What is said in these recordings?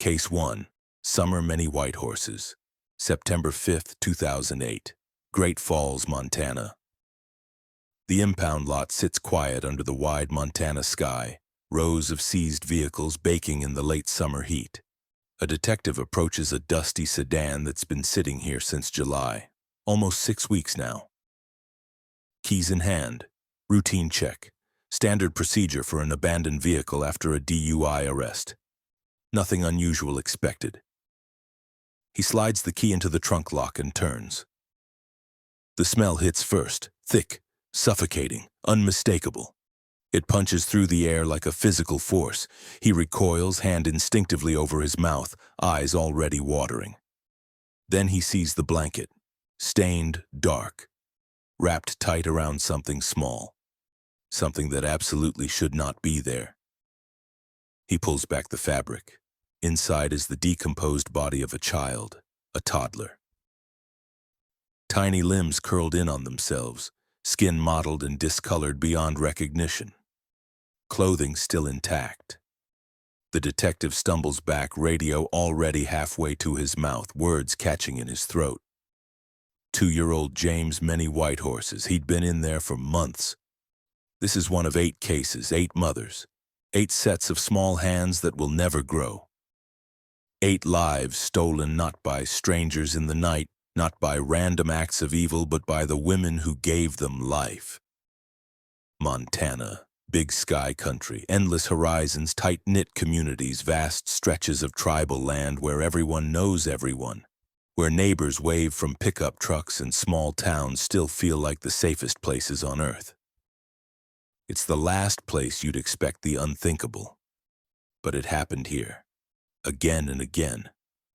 Case 1, Summer ManyWhiteHorses, September 5, 2008, Great Falls, Montana. The impound lot sits quiet under the wide Montana sky, rows of seized vehicles baking in the late summer heat. A detective approaches a dusty sedan that's been sitting here since July, almost 6 weeks now. Keys in hand, routine check, standard procedure for an abandoned vehicle after a DUI arrest. Nothing unusual expected. He slides the key into the trunk lock and turns. The smell hits first, thick, suffocating, unmistakable. It punches through the air like a physical force. He recoils, hand instinctively over his mouth, eyes already watering. Then he sees the blanket, stained, dark, wrapped tight around something small, something that absolutely should not be there. He pulls back the fabric. Inside is the decomposed body of a child, a toddler. Tiny limbs curled in on themselves, skin mottled and discolored beyond recognition. Clothing still intact. The detective stumbles back, radio already halfway to his mouth, words catching in his throat. 2-year-old James ManyWhiteHorses. He'd been in there for months. This is one of 8 cases, 8 mothers, 8 sets of small hands that will never grow. 8 lives stolen not by strangers in the night, not by random acts of evil, but by the women who gave them life. Montana, big sky country, endless horizons, tight-knit communities, vast stretches of tribal land where everyone knows everyone, where neighbors wave from pickup trucks and small towns still feel like the safest places on earth. It's the last place you'd expect the unthinkable. But it happened here. Again and again.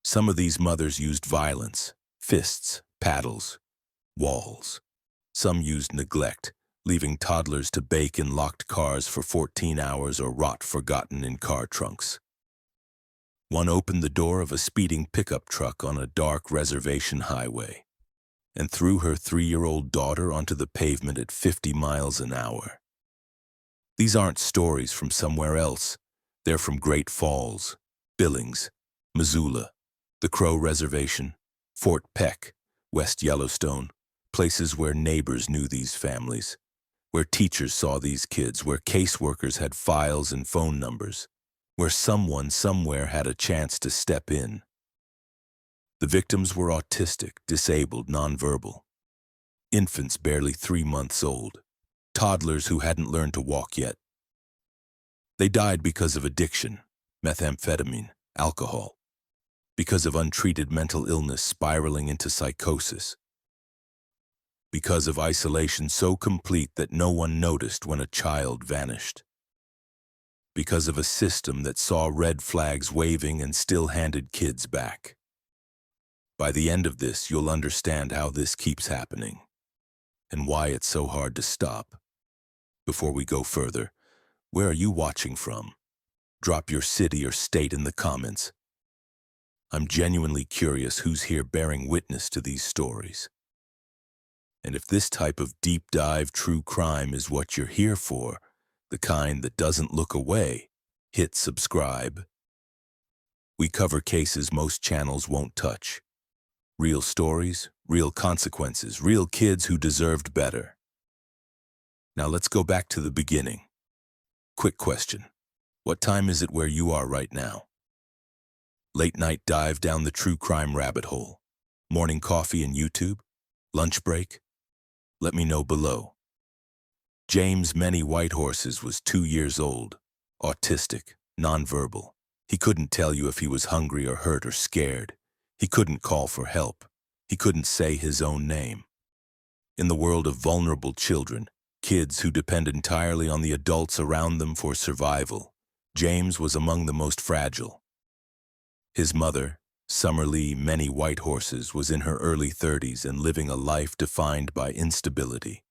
Some of these mothers used violence, fists, paddles, walls. Some used neglect, leaving toddlers to bake in locked cars for 14 hours or rot forgotten in car trunks. One opened the door of a speeding pickup truck on a dark reservation highway and threw her 3-year-old daughter onto the pavement at 50 miles an hour. These aren't stories from somewhere else. They're from Great Falls, Billings, Missoula, the Crow Reservation, Fort Peck, West Yellowstone, places where neighbors knew these families, where teachers saw these kids, where caseworkers had files and phone numbers, where someone somewhere had a chance to step in. The victims were autistic, disabled, nonverbal. Infants barely 3 months old. Toddlers who hadn't learned to walk yet. They died because of addiction, methamphetamine, alcohol, because of untreated mental illness spiraling into psychosis, because of isolation so complete that no one noticed when a child vanished, because of a system that saw red flags waving and still handed kids back. By the end of this, you'll understand how this keeps happening and why it's so hard to stop. Before we go further, where are you watching from? Drop your city or state in the comments. I'm genuinely curious who's here bearing witness to these stories. And if this type of deep dive true crime is what you're here for, the kind that doesn't look away, hit subscribe. We cover cases most channels won't touch. Real stories, real consequences, real kids who deserved better. Now let's go back to the beginning. Quick question. What time is it where you are right now? Late night dive down the true crime rabbit hole. Morning coffee and YouTube? Lunch break? Let me know below. James ManyWhiteHorses was 2 years old, autistic, nonverbal. He couldn't tell you if he was hungry or hurt or scared. He couldn't call for help. He couldn't say his own name. In the world of vulnerable children, kids who depend entirely on the adults around them for survival, James was among the most fragile. His mother, Summerlee ManyWhiteHorses, was in her early 30s and living a life defined by instability,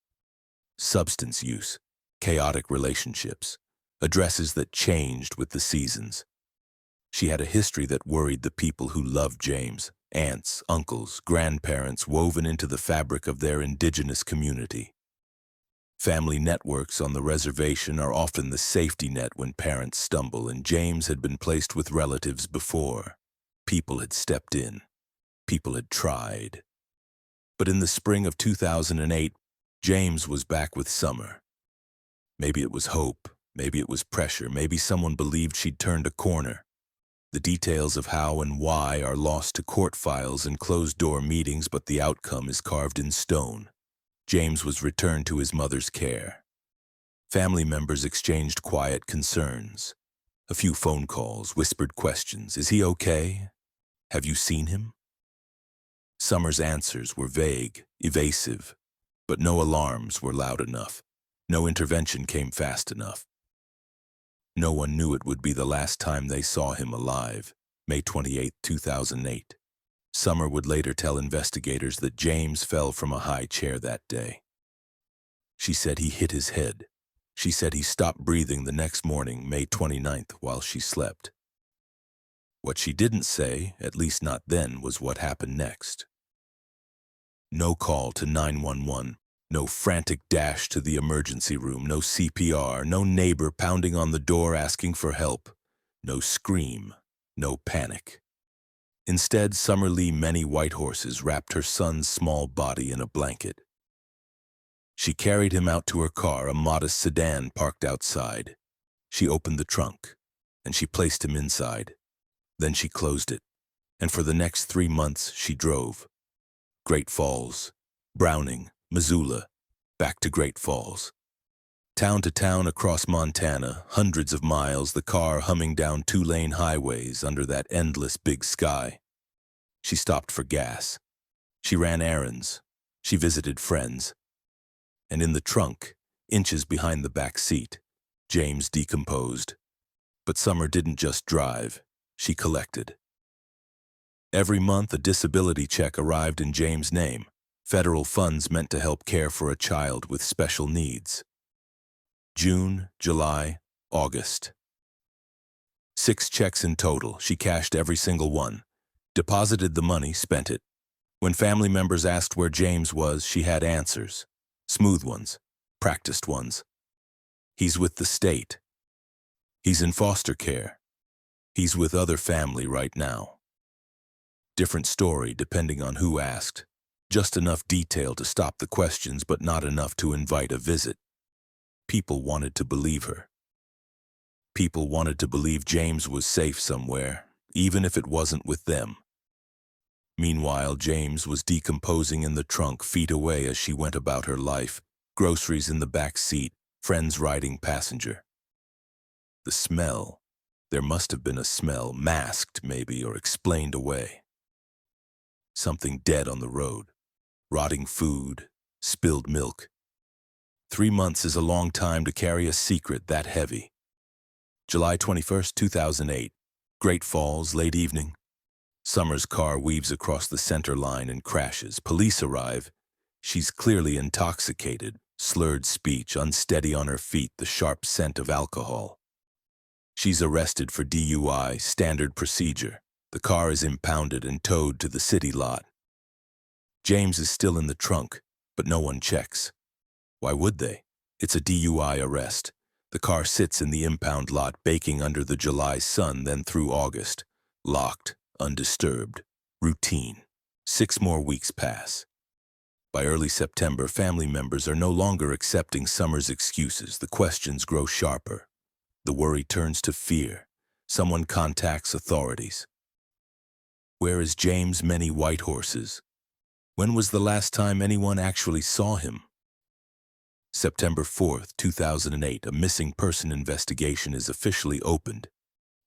substance use, chaotic relationships, addresses that changed with the seasons. She had a history that worried the people who loved James, aunts, uncles, grandparents woven into the fabric of their indigenous community. Family networks on the reservation are often the safety net when parents stumble, and James had been placed with relatives before. People had stepped in. People had tried. But in the spring of 2008, James was back with Summer. Maybe it was hope, maybe it was pressure, maybe someone believed she'd turned a corner. The details of how and why are lost to court files and closed-door meetings, but the outcome is carved in stone. James was returned to his mother's care. Family members exchanged quiet concerns. A few phone calls, whispered questions. Is he okay? Have you seen him? Summer's answers were vague, evasive, but no alarms were loud enough. No intervention came fast enough. No one knew it would be the last time they saw him alive. May 28, 2008. Summer would later tell investigators that James fell from a high chair that day. She said he hit his head. She said he stopped breathing the next morning, May 29th, while she slept. What she didn't say, at least not then, was what happened next. No call to 911, no frantic dash to the emergency room, no CPR, no neighbor pounding on the door asking for help, no scream, no panic. Instead, Summer Lee ManyWhiteHorses wrapped her son's small body in a blanket. She carried him out to her car, a modest sedan parked outside. She opened the trunk, and she placed him inside. Then she closed it, and for the next 3 months she drove. Great Falls, Browning, Missoula, back to Great Falls. Town to town across Montana, hundreds of miles, the car humming down 2-lane highways under that endless big sky. She stopped for gas. She ran errands. She visited friends. And in the trunk, inches behind the back seat, James decomposed. But Summer didn't just drive. She collected. Every month, a disability check arrived in James' name, federal funds meant to help care for a child with special needs. June, July, August. 6 checks in total. She cashed every single one, deposited the money, spent it. When family members asked where James was, she had answers. Smooth ones, practiced ones. He's with the state. He's in foster care. He's with other family right now. Different story depending on who asked. Just enough detail to stop the questions, but not enough to invite a visit. People wanted to believe her. People wanted to believe James was safe somewhere, even if it wasn't with them. Meanwhile, James was decomposing in the trunk feet away as she went about her life, groceries in the back seat, friends riding passenger. The smell. There must have been a smell, masked maybe, or explained away. Something dead on the road. Rotting food, spilled milk. 3 months is a long time to carry a secret that heavy. July 21st, 2008. Great Falls, late evening. Summer's car weaves across the center line and crashes. Police arrive. She's clearly intoxicated, slurred speech, unsteady on her feet, the sharp scent of alcohol. She's arrested for DUI, standard procedure. The car is impounded and towed to the city lot. James is still in the trunk, but no one checks. Why would they? It's a DUI arrest. The car sits in the impound lot, baking under the July sun, then through August. Locked, undisturbed, routine. 6 more weeks pass. By early September, family members are no longer accepting Summer's excuses. The questions grow sharper. The worry turns to fear. Someone contacts authorities. Where is James ManyWhiteHorses? When was the last time anyone actually saw him? September 4th, 2008, a missing person investigation is officially opened.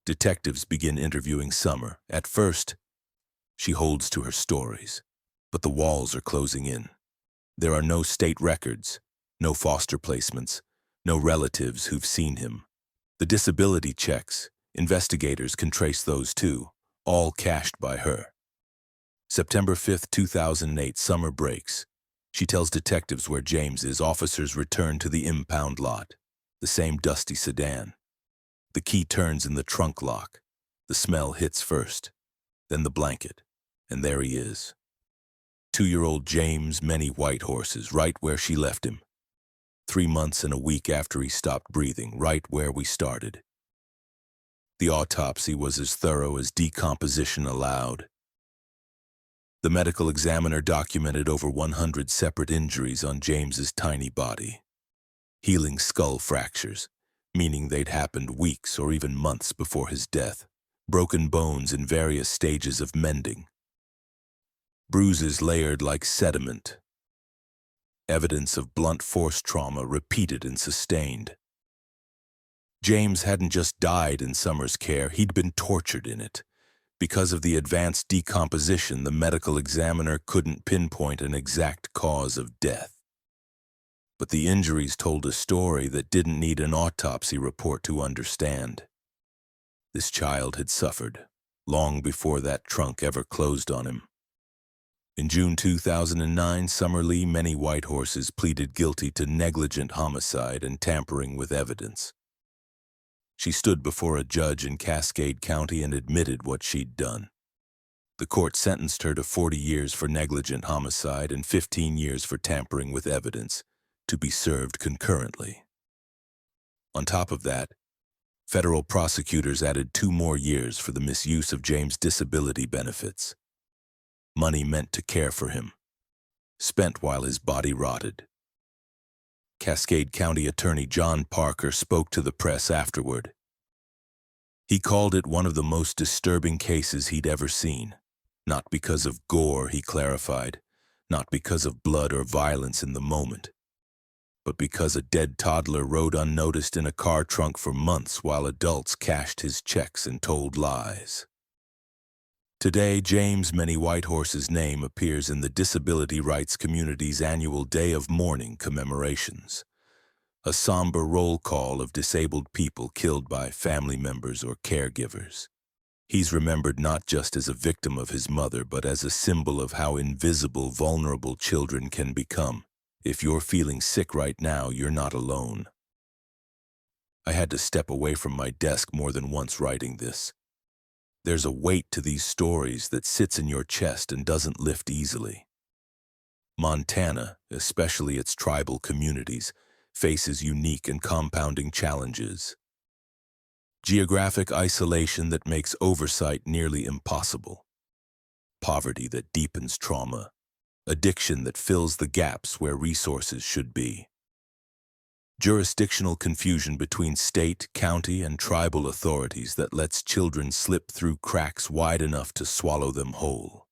Detectives begin interviewing Summer. At first, she holds to her stories, but the walls are closing in. There are no state records, no foster placements, no relatives who've seen him. The disability checks, investigators can trace those too, all cashed by her. September 5th, 2008, Summer breaks. She tells detectives where James is. Officers return to the impound lot, the same dusty sedan. The key turns in the trunk lock. The smell hits first, then the blanket, and there he is. 2-year-old James ManyWhiteHorses, right where she left him. 3 months and a week after he stopped breathing, right where we started. The autopsy was as thorough as decomposition allowed. The medical examiner documented over 100 separate injuries on James's tiny body. Healing skull fractures, meaning they'd happened weeks or even months before his death. Broken bones in various stages of mending. Bruises layered like sediment. Evidence of blunt force trauma repeated and sustained. James hadn't just died in Summer's care, he'd been tortured in it. Because of the advanced decomposition, the medical examiner couldn't pinpoint an exact cause of death. But the injuries told a story that didn't need an autopsy report to understand. This child had suffered, long before that trunk ever closed on him. In June 2009, ManyWhiteHorses pleaded guilty to negligent homicide and tampering with evidence. She stood before a judge in Cascade County and admitted what she'd done. The court sentenced her to 40 years for negligent homicide and 15 years for tampering with evidence, to be served concurrently. On top of that, federal prosecutors added 2 more years for the misuse of James' disability benefits. Money meant to care for him, spent while his body rotted. Cascade County Attorney John Parker spoke to the press afterward. He called it one of the most disturbing cases he'd ever seen. Not because of gore, he clarified, not because of blood or violence in the moment, but because a dead toddler rode unnoticed in a car trunk for months while adults cashed his checks and told lies. Today, James ManyWhiteHorses' name appears in the disability rights community's annual Day of Mourning commemorations, a somber roll call of disabled people killed by family members or caregivers. He's remembered not just as a victim of his mother, but as a symbol of how invisible, vulnerable children can become. If you're feeling sick right now, you're not alone. I had to step away from my desk more than once writing this. There's a weight to these stories that sits in your chest and doesn't lift easily. Montana, especially its tribal communities, faces unique and compounding challenges. Geographic isolation that makes oversight nearly impossible. Poverty that deepens trauma. Addiction that fills the gaps where resources should be. Jurisdictional confusion between state, county, and tribal authorities that lets children slip through cracks wide enough to swallow them whole.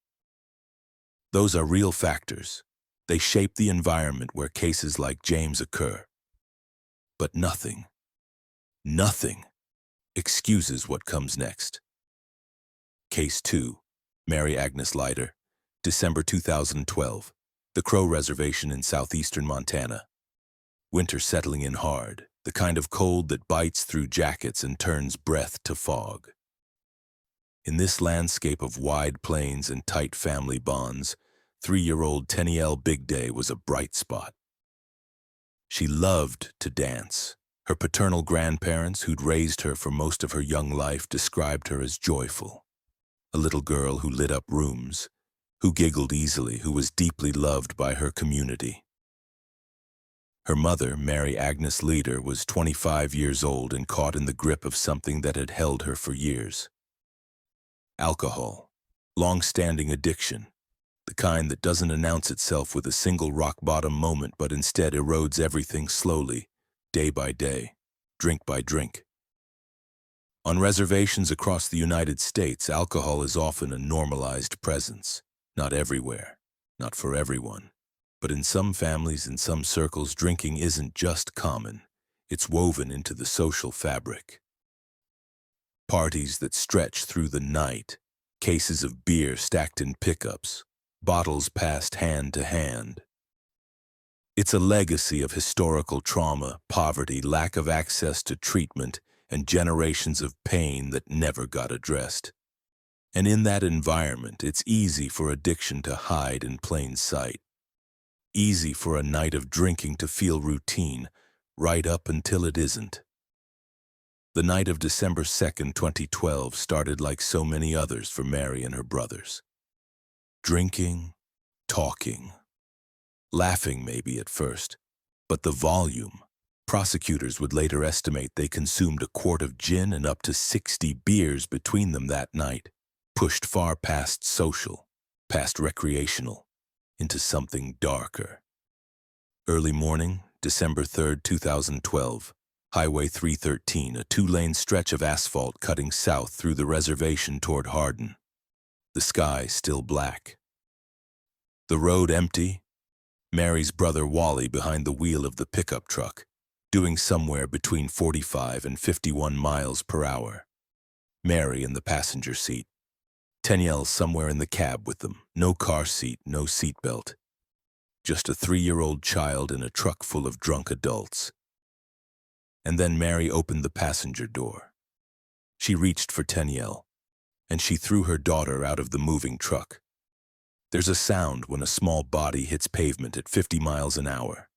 Those are real factors. They shape the environment where cases like James occur. But nothing excuses what comes next. Case 2, Mary Agnes Leider, December 2012, the Crow Reservation in southeastern Montana. Winter settling in hard, the kind of cold that bites through jackets and turns breath to fog. In this landscape of wide plains and tight family bonds, 3-year-old Tennielle Big Day was a bright spot. She loved to dance. Her paternal grandparents, who'd raised her for most of her young life, described her as joyful. A little girl who lit up rooms, who giggled easily, who was deeply loved by her community. Her mother, Mary Agnes Leider, was 25 years old and caught in the grip of something that had held her for years. Alcohol, long-standing addiction, the kind that doesn't announce itself with a single rock-bottom moment but instead erodes everything slowly, day by day, drink by drink. On reservations across the United States, alcohol is often a normalized presence. Not everywhere, not for everyone. But in some families, in some circles, drinking isn't just common. It's woven into the social fabric. Parties that stretch through the night, cases of beer stacked in pickups, bottles passed hand to hand. It's a legacy of historical trauma, poverty, lack of access to treatment, and generations of pain that never got addressed. And in that environment, it's easy for addiction to hide in plain sight. Easy for a night of drinking to feel routine, right up until it isn't. The night of December 2nd, 2012 started like so many others for Mary and her brothers. Drinking, talking, laughing maybe at first, But the volume. Prosecutors would later estimate they consumed a quart of gin and up to 60 beers between them that night, pushed far past social, past recreational, into something darker. Early morning, December 3rd, 2012, Highway 313, a two-lane stretch of asphalt cutting south through the reservation toward Hardin. The sky still black. The road empty, Mary's brother Wally behind the wheel of the pickup truck, doing somewhere between 45 and 51 miles per hour. Mary in the passenger seat. Tennielle somewhere in the cab with them. No car seat, no seatbelt. Just a 3-year-old child in a truck full of drunk adults. And then Mary opened the passenger door. She reached for Tennielle, and she threw her daughter out of the moving truck. There's a sound when a small body hits pavement at 50 miles an hour.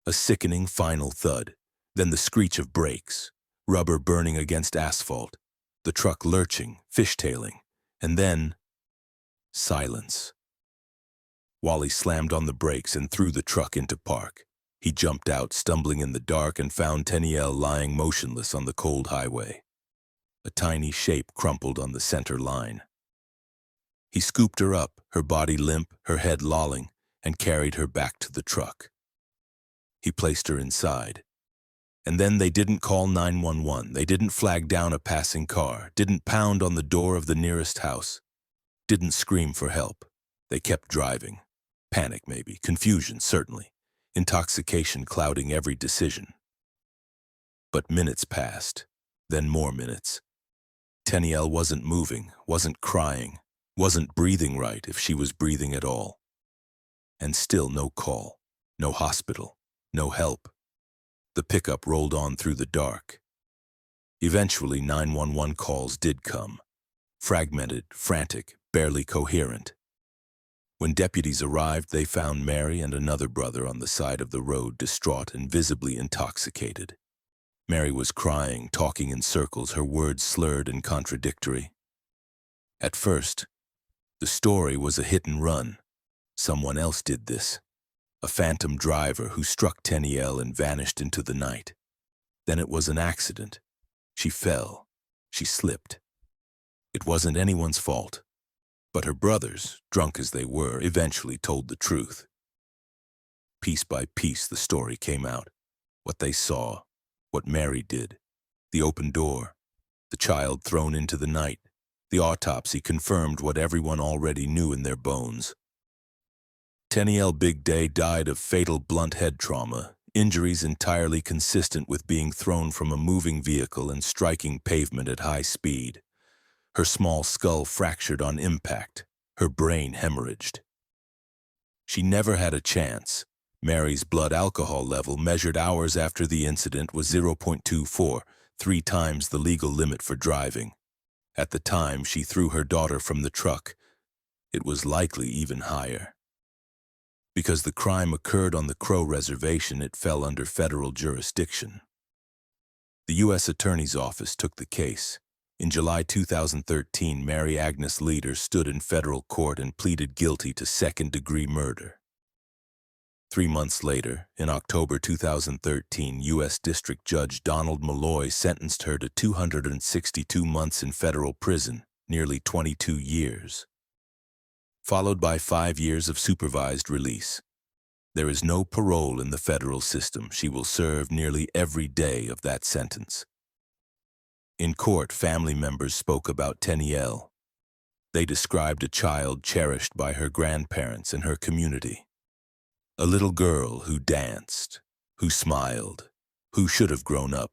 A sickening final thud, then the screech of brakes, rubber burning against asphalt, the truck lurching, fishtailing, and then silence. Wally slammed on the brakes and threw the truck into park. He jumped out, stumbling in the dark, and found Tennielle lying motionless on the cold highway. A tiny shape crumpled on the center line. He scooped her up, her body limp, her head lolling, and carried her back to the truck. He placed her inside. And then they didn't call 911, they didn't flag down a passing car, didn't pound on the door of the nearest house, didn't scream for help. They kept driving. Panic maybe, confusion certainly, intoxication clouding every decision. But minutes passed, then more minutes. Tennielle wasn't moving, wasn't crying, wasn't breathing right if she was breathing at all. And still no call, no hospital, no help. The pickup rolled on through the dark. Eventually 911 calls did come, fragmented, frantic, barely coherent. When deputies arrived, they found Mary and another brother on the side of the road, distraught and visibly intoxicated. Mary was crying, talking in circles, her words slurred and contradictory. At first, the story was a hit and run. Someone else did this. A phantom driver who struck Tennielle and vanished into the night. Then it was an accident. She fell. She slipped. It wasn't anyone's fault. But her brothers, drunk as they were, eventually told the truth. Piece by piece, the story came out. What they saw, what Mary did, the open door, the child thrown into the night. The autopsy confirmed what everyone already knew in their bones. Tennielle Big Day died of fatal blunt head trauma, injuries entirely consistent with being thrown from a moving vehicle and striking pavement at high speed. Her small skull fractured on impact, her brain hemorrhaged. She never had a chance. Mary's blood alcohol level measured hours after the incident was 0.24, 3 times the legal limit for driving. At the time she threw her daughter from the truck, it was likely even higher. Because the crime occurred on the Crow Reservation, it fell under federal jurisdiction. The U.S. Attorney's Office took the case. In July 2013, Mary Agnes Leider stood in federal court and pleaded guilty to second-degree murder. 3 months later, in October 2013, U.S. District Judge Donald Malloy sentenced her to 262 months in federal prison, nearly 22 years, followed by 5 years of supervised release. There is no parole in the federal system. She will serve nearly every day of that sentence. In court, family members spoke about Tennielle. They described a child cherished by her grandparents and her community. A little girl who danced, who smiled, who should have grown up.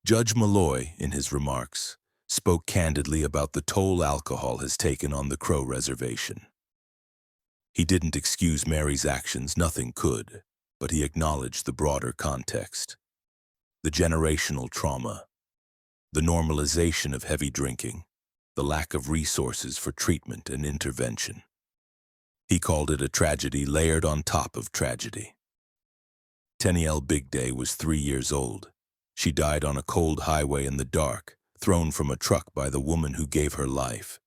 Judge Malloy, in his remarks, spoke candidly about the toll alcohol has taken on the Crow Reservation. He didn't excuse Mary's actions, nothing could, but he acknowledged the broader context. The generational trauma, the normalization of heavy drinking, the lack of resources for treatment and intervention. He called it a tragedy layered on top of tragedy. Tennielle Big Day was 3 years old. She died on a cold highway in the dark, thrown from a truck by the woman who gave her life.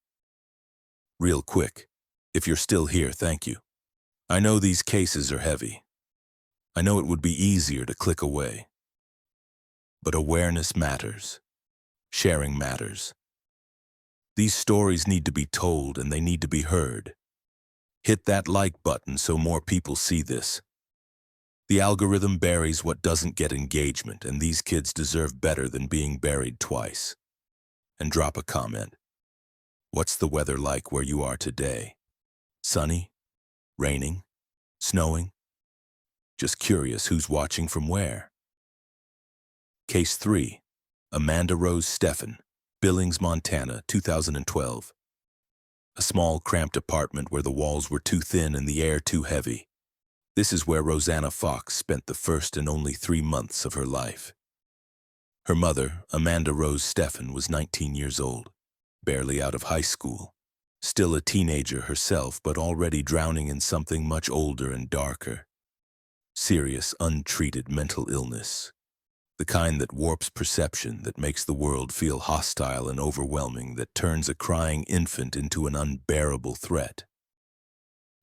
Real quick, if you're still here, thank you. I know these cases are heavy. I know it would be easier to click away. But awareness matters. Sharing matters. These stories need to be told and they need to be heard. Hit that like button so more people see this. The algorithm buries what doesn't get engagement, and these kids deserve better than being buried twice. And drop a comment. What's the weather like where you are today? Sunny? Raining? Snowing? Just curious who's watching from where. Case 3. Amanda Rose Steffen, Billings, Montana, 2012. A small, cramped apartment where the walls were too thin and the air too heavy. This is where Rosanna Fox spent the first and only 3 months of her life. Her mother, Amanda Rose Steffen, was 19 years old, barely out of high school, still a teenager herself, but already drowning in something much older and darker. Serious, untreated mental illness. The kind that warps perception, that makes the world feel hostile and overwhelming, that turns a crying infant into an unbearable threat.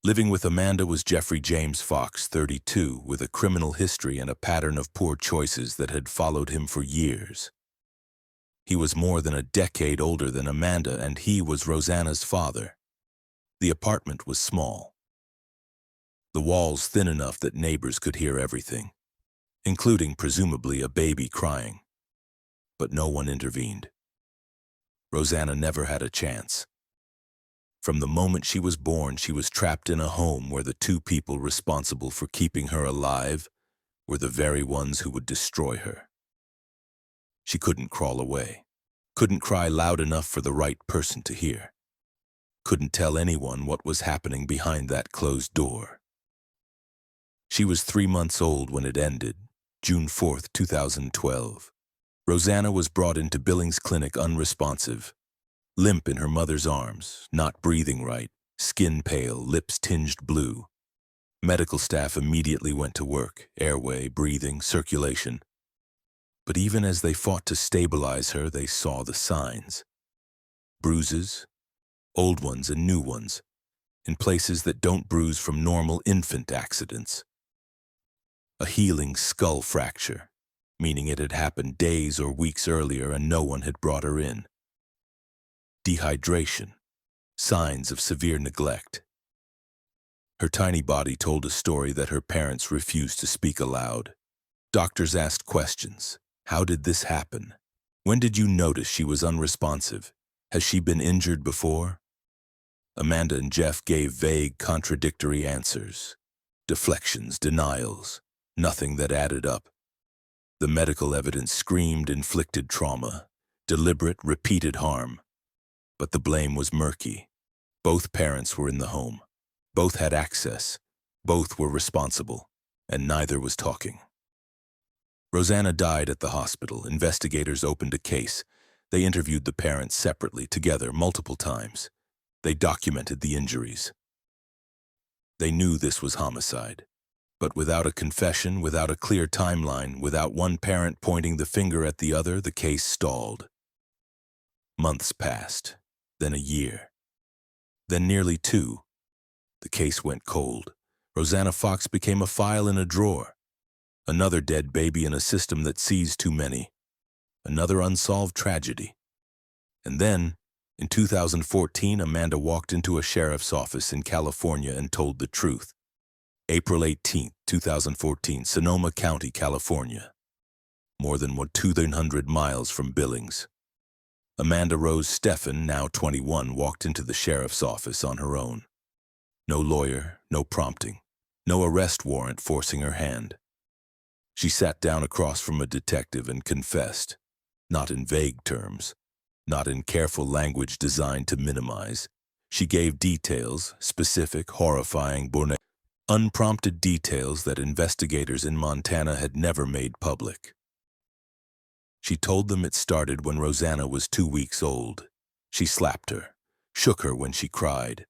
Living with Amanda was Jeffrey James Fox, 32, with a criminal history and a pattern of poor choices that had followed him for years. He was more than a decade older than Amanda, and he was Rosanna's father. The apartment was small. The walls thin enough that neighbors could hear everything, including presumably a baby crying. But no one intervened. Rosanna never had a chance. From the moment she was born, she was trapped in a home where the two people responsible for keeping her alive were the very ones who would destroy her. She couldn't crawl away, couldn't cry loud enough for the right person to hear, couldn't tell anyone what was happening behind that closed door. She was 3 months old when it ended, June 4th, 2012. Rosanna was brought into Billings Clinic unresponsive, limp in her mother's arms, not breathing right, skin pale, lips tinged blue. Medical staff immediately went to work, airway, breathing, circulation. But even as they fought to stabilize her, they saw the signs. Bruises, old ones and new ones, in places that don't bruise from normal infant accidents. A healing skull fracture, meaning it had happened days or weeks earlier and no one had brought her in. Dehydration, signs of severe neglect. Her tiny body told a story that her parents refused to speak aloud. Doctors asked questions. How did this happen? When did you notice she was unresponsive? Has she been injured before? Amanda and Jeff gave vague, contradictory answers. Deflections, denials, nothing that added up. The medical evidence screamed inflicted trauma, deliberate, repeated harm. But the blame was murky. Both parents were in the home. Both had access. Both were responsible. And neither was talking. Rosanna died at the hospital. Investigators opened a case. They interviewed the parents separately, together, multiple times. They documented the injuries. They knew this was homicide. But without a confession, without a clear timeline, without one parent pointing the finger at the other, the case stalled. Months passed. Then a year. Then nearly 2. The case went cold. Rosanna Fox became a file in a drawer. Another dead baby in a system that sees too many. Another unsolved tragedy. And then, in 2014, Amanda walked into a sheriff's office in California and told the truth. April 18, 2014, Sonoma County, California. More than 200 miles from Billings. Amanda Rose Steffen, now 21, walked into the sheriff's office on her own. No lawyer, no prompting, no arrest warrant forcing her hand. She sat down across from a detective and confessed, not in vague terms, not in careful language designed to minimize. She gave details, specific, horrifying, unprompted details that investigators in Montana had never made public. She told them it started when Rosanna was 2 weeks old. She slapped her, shook her when she cried.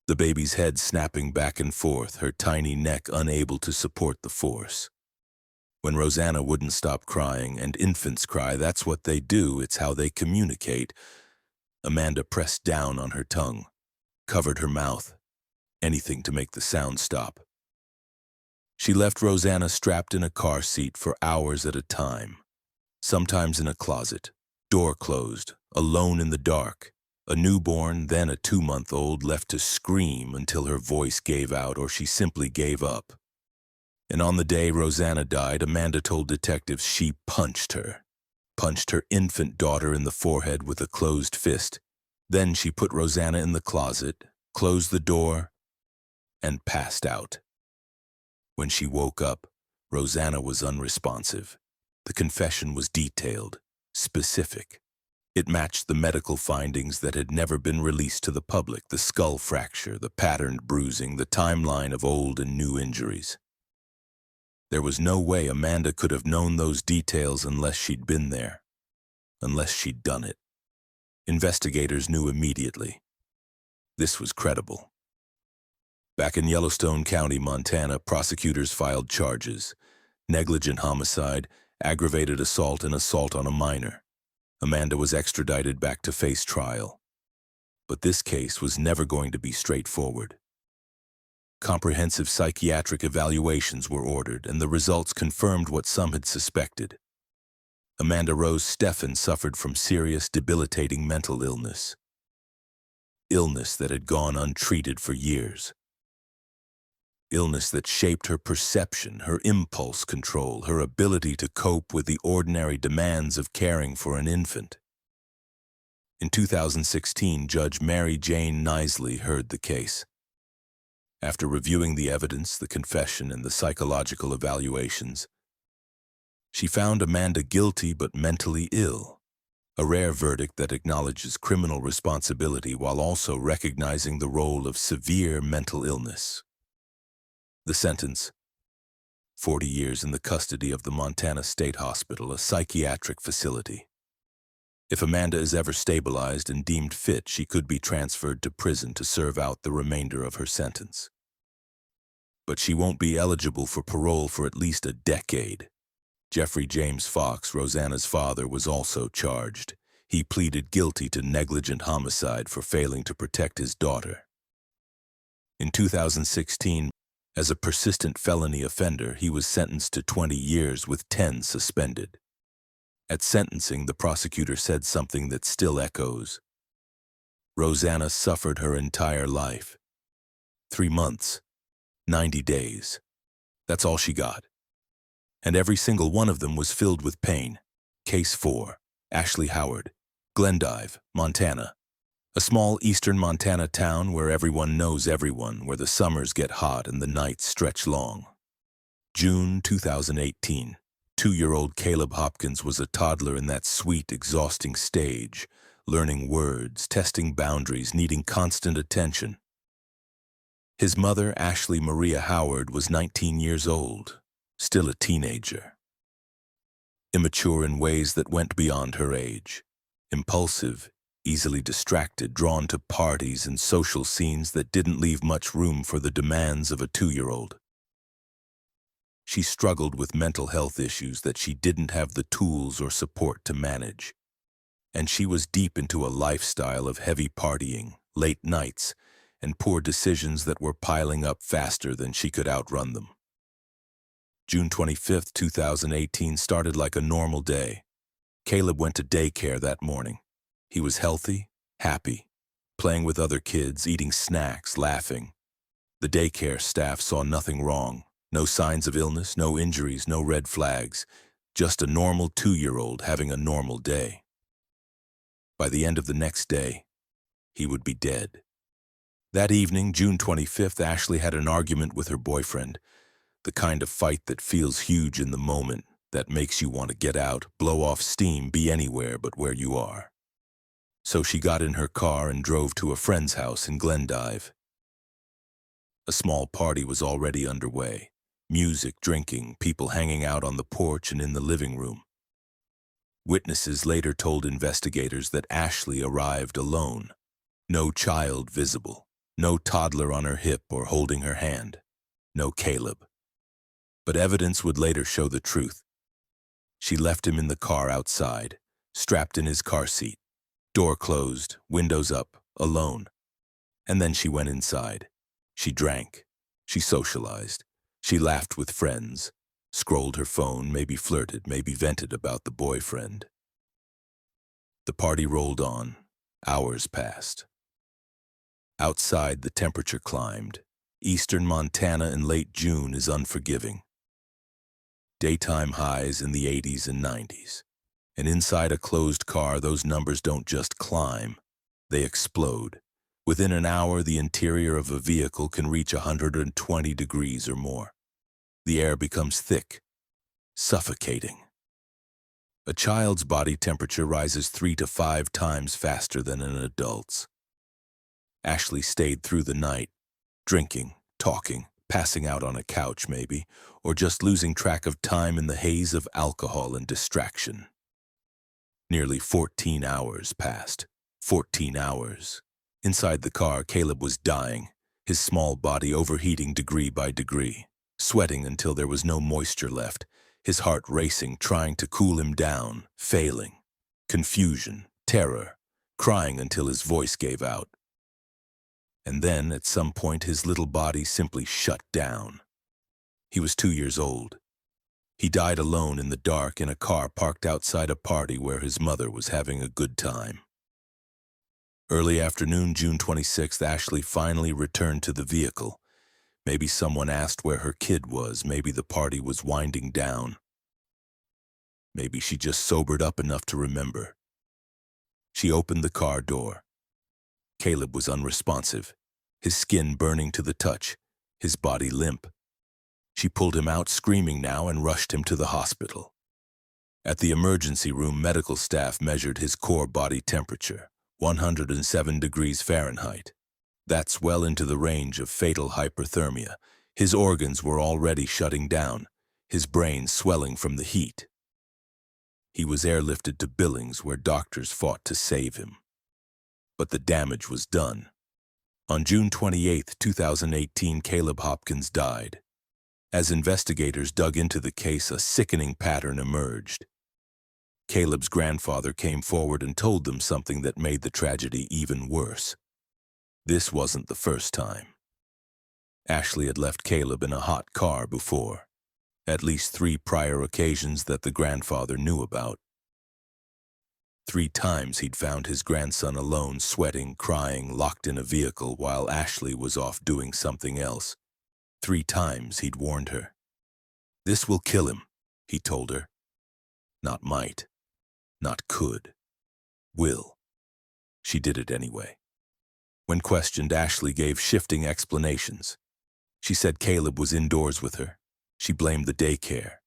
The baby's head snapping back and forth, her tiny neck unable to support the force. When Rosanna wouldn't stop crying, and infants cry, that's what they do, it's how they communicate. Amanda pressed down on her tongue, covered her mouth, anything to make the sound stop. She left Rosanna strapped in a car seat for hours at a time, sometimes in a closet, door closed, alone in the dark, a newborn, then a 2-month-old left to scream until her voice gave out or she simply gave up. And on the day Rosanna died, Amanda told detectives she punched her infant daughter in the forehead with a closed fist. Then she put Rosanna in the closet, closed the door, and passed out. When she woke up, Rosanna was unresponsive. The confession was detailed, specific. It matched the medical findings that had never been released to the public, the skull fracture, the patterned bruising, the timeline of old and new injuries. There was no way Amanda could have known those details unless she'd been there, unless she'd done it. Investigators knew immediately. This was credible. Back in Yellowstone County, Montana, prosecutors filed charges: negligent homicide, aggravated assault, and assault on a minor. Amanda was extradited back to face trial. But this case was never going to be straightforward. Comprehensive psychiatric evaluations were ordered, and the results confirmed what some had suspected. Amanda Rose Steffen suffered from serious, debilitating mental illness. Illness that had gone untreated for years. Illness that shaped her perception, her impulse control, her ability to cope with the ordinary demands of caring for an infant. In 2016, Judge Mary Jane Nisley heard the case. After reviewing the evidence, the confession, and the psychological evaluations, she found Amanda guilty but mentally ill, a rare verdict that acknowledges criminal responsibility while also recognizing the role of severe mental illness. The sentence: 40 years in the custody of the Montana State Hospital, a psychiatric facility. If Amanda is ever stabilized and deemed fit, she could be transferred to prison to serve out the remainder of her sentence. But she won't be eligible for parole for at least a decade. Jeffrey James Fox, Rosanna's father, was also charged. He pleaded guilty to negligent homicide for failing to protect his daughter. In 2016, as a persistent felony offender, he was sentenced to 20 years with 10 suspended. At sentencing, the prosecutor said something that still echoes. Rosanna suffered her entire life. 3 months, 90 days. That's all she got. And every single one of them was filled with pain. Case 4, Ashley Howard, Glendive, Montana. A small eastern Montana town where everyone knows everyone, where the summers get hot and the nights stretch long. June 2018. 2-year-old Caleb Hopkins was a toddler in that sweet, exhausting stage, learning words, testing boundaries, needing constant attention. His mother, Ashley Maria Howard, was 19 years old, still a teenager. Immature in ways that went beyond her age, impulsive, easily distracted, drawn to parties and social scenes that didn't leave much room for the demands of a 2-year-old. She struggled with mental health issues that she didn't have the tools or support to manage. And she was deep into a lifestyle of heavy partying, late nights, and poor decisions that were piling up faster than she could outrun them. June 25, 2018 started like a normal day. Caleb went to daycare that morning. He was healthy, happy, playing with other kids, eating snacks, laughing. The daycare staff saw nothing wrong. No signs of illness, no injuries, no red flags. Just a normal 2-year-old having a normal day. By the end of the next day, he would be dead. That evening, June 25th, Ashley had an argument with her boyfriend. The kind of fight that feels huge in the moment, that makes you want to get out, blow off steam, be anywhere but where you are. So she got in her car and drove to a friend's house in Glendive. A small party was already underway. Music, drinking, people hanging out on the porch and in the living room. Witnesses later told investigators that Ashley arrived alone. No child visible. No toddler on her hip or holding her hand. No Caleb. But evidence would later show the truth. She left him in the car outside, strapped in his car seat, door closed, windows up, alone. And then she went inside. She drank. She socialized. She laughed with friends, scrolled her phone, maybe flirted, maybe vented about the boyfriend. The party rolled on. Hours passed. Outside, the temperature climbed. Eastern Montana in late June is unforgiving. Daytime highs in the 80s and 90s. And inside a closed car, those numbers don't just climb, they explode. Within an hour, the interior of a vehicle can reach 120 degrees or more. The air becomes thick, suffocating. A child's body temperature rises 3 to 5 times faster than an adult's. Ashley stayed through the night, drinking, talking, passing out on a couch maybe, or just losing track of time in the haze of alcohol and distraction. Nearly 14 hours passed. 14 hours. Inside the car, Caleb was dying, his small body overheating degree by degree, sweating until there was no moisture left, his heart racing, trying to cool him down, failing. Confusion, terror, crying until his voice gave out. And then, at some point, his little body simply shut down. He was 2 years old. He died alone in the dark in a car parked outside a party where his mother was having a good time. Early afternoon, June 26th, Ashley finally returned to the vehicle. Maybe someone asked where her kid was. Maybe the party was winding down. Maybe she just sobered up enough to remember. She opened the car door. Caleb was unresponsive, his skin burning to the touch, his body limp. She pulled him out, screaming now, and rushed him to the hospital. At the emergency room, medical staff measured his core body temperature, 107 degrees Fahrenheit. That's well into the range of fatal hyperthermia. His organs were already shutting down, his brain swelling from the heat. He was airlifted to Billings, where doctors fought to save him. But the damage was done. On June 28, 2018, Caleb Hopkins died. As investigators dug into the case, a sickening pattern emerged. Caleb's grandfather came forward and told them something that made the tragedy even worse. This wasn't the first time. Ashley had left Caleb in a hot car before, at least 3 prior occasions that the grandfather knew about. 3 times he'd found his grandson alone, sweating, crying, locked in a vehicle while Ashley was off doing something else. 3 times he'd warned her. "This will kill him," he told her. Not might, not could, will. She did it anyway. When questioned, Ashley gave shifting explanations. She said Caleb was indoors with her. She blamed the daycare.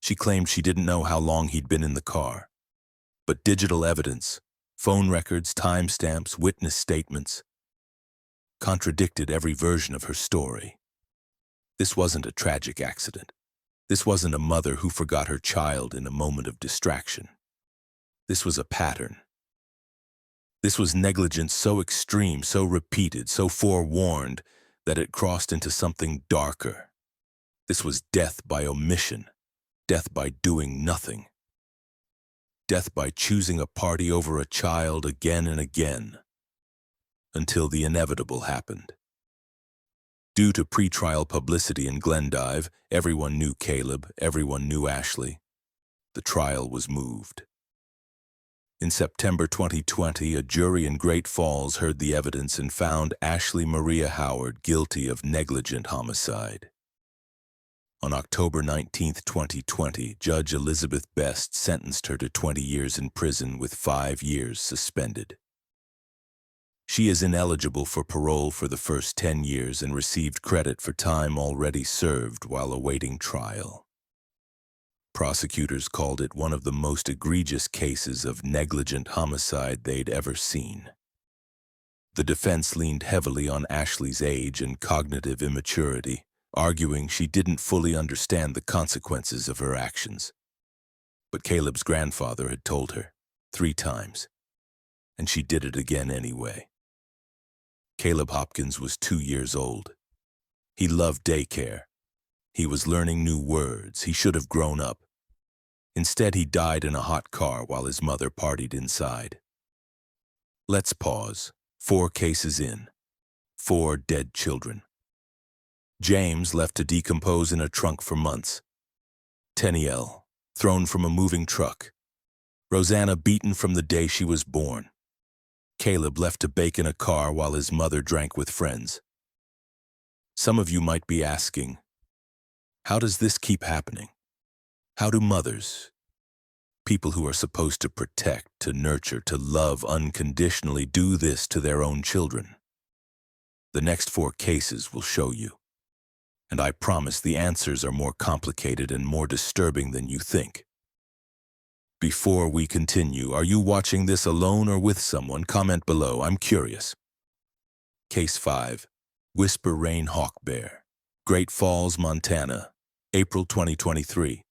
She claimed she didn't know how long he'd been in the car. But digital evidence, phone records, timestamps, witness statements, contradicted every version of her story. This wasn't a tragic accident. This wasn't a mother who forgot her child in a moment of distraction. This was a pattern. This was negligence so extreme, so repeated, so forewarned that it crossed into something darker. This was death by omission, death by doing nothing, death by choosing a party over a child again and again, until the inevitable happened. Due to pretrial publicity in Glendive, everyone knew Caleb, everyone knew Ashley. The trial was moved. In September 2020, a jury in Great Falls heard the evidence and found Ashley Maria Howard guilty of negligent homicide. On October 19, 2020, Judge Elizabeth Best sentenced her to 20 years in prison with 5 years suspended. She is ineligible for parole for the first 10 years and received credit for time already served while awaiting trial. Prosecutors called it one of the most egregious cases of negligent homicide they'd ever seen. The defense leaned heavily on Ashley's age and cognitive immaturity, arguing she didn't fully understand the consequences of her actions. But Caleb's grandfather had told her 3 times, and she did it again anyway. Caleb Hopkins was 2 years old. He loved daycare. He was learning new words. He should have grown up. Instead, he died in a hot car while his mother partied inside. Let's pause. 4 cases in. 4 dead children. James left to decompose in a trunk for months. Tennielle, thrown from a moving truck. Rosanna beaten from the day she was born. Caleb left to bake in a car while his mother drank with friends. Some of you might be asking, how does this keep happening? How do mothers, people who are supposed to protect, to nurture, to love unconditionally, do this to their own children? The next 4 cases will show you. And I promise the answers are more complicated and more disturbing than you think. Before we continue, are you watching this alone or with someone? Comment below, I'm curious. Case 5. Whisper Rayne Hawkbear, Great Falls, Montana, April 2023.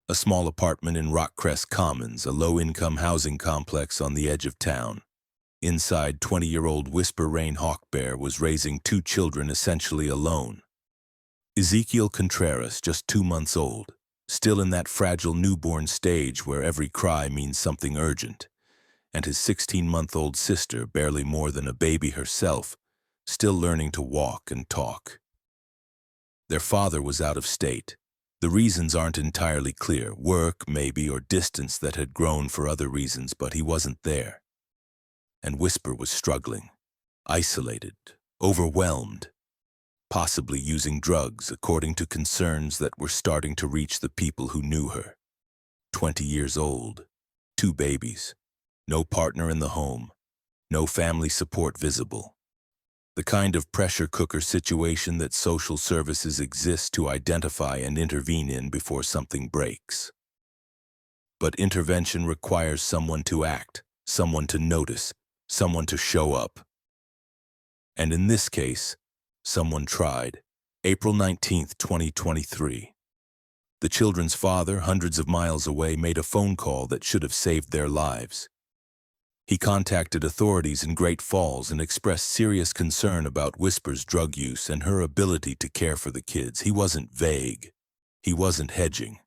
A small apartment in Rockcrest Commons, a low-income housing complex on the edge of town. Inside, 20-year-old Whisper Rayne Hawkbear was raising 2 children essentially alone. Ezekiel Contreras, just 2 months old, still in that fragile newborn stage where every cry means something urgent, and his 16-month-old sister, barely more than a baby herself, still learning to walk and talk. Their father was out of state. The reasons aren't entirely clear. Work, maybe, or distance that had grown for other reasons, but he wasn't there. And Whisper was struggling, isolated, overwhelmed, possibly using drugs according to concerns that were starting to reach the people who knew her. 20 years old, 2 babies, no partner in the home, no family support visible. The kind of pressure cooker situation that social services exist to identify and intervene in before something breaks. But intervention requires someone to act, someone to notice, someone to show up. And in this case, someone tried. April 19, 2023. The children's father, hundreds of miles away, made a phone call that should have saved their lives. He contacted authorities in Great Falls and expressed serious concern about Whisper's drug use and her ability to care for the kids. He wasn't vague. He wasn't hedging.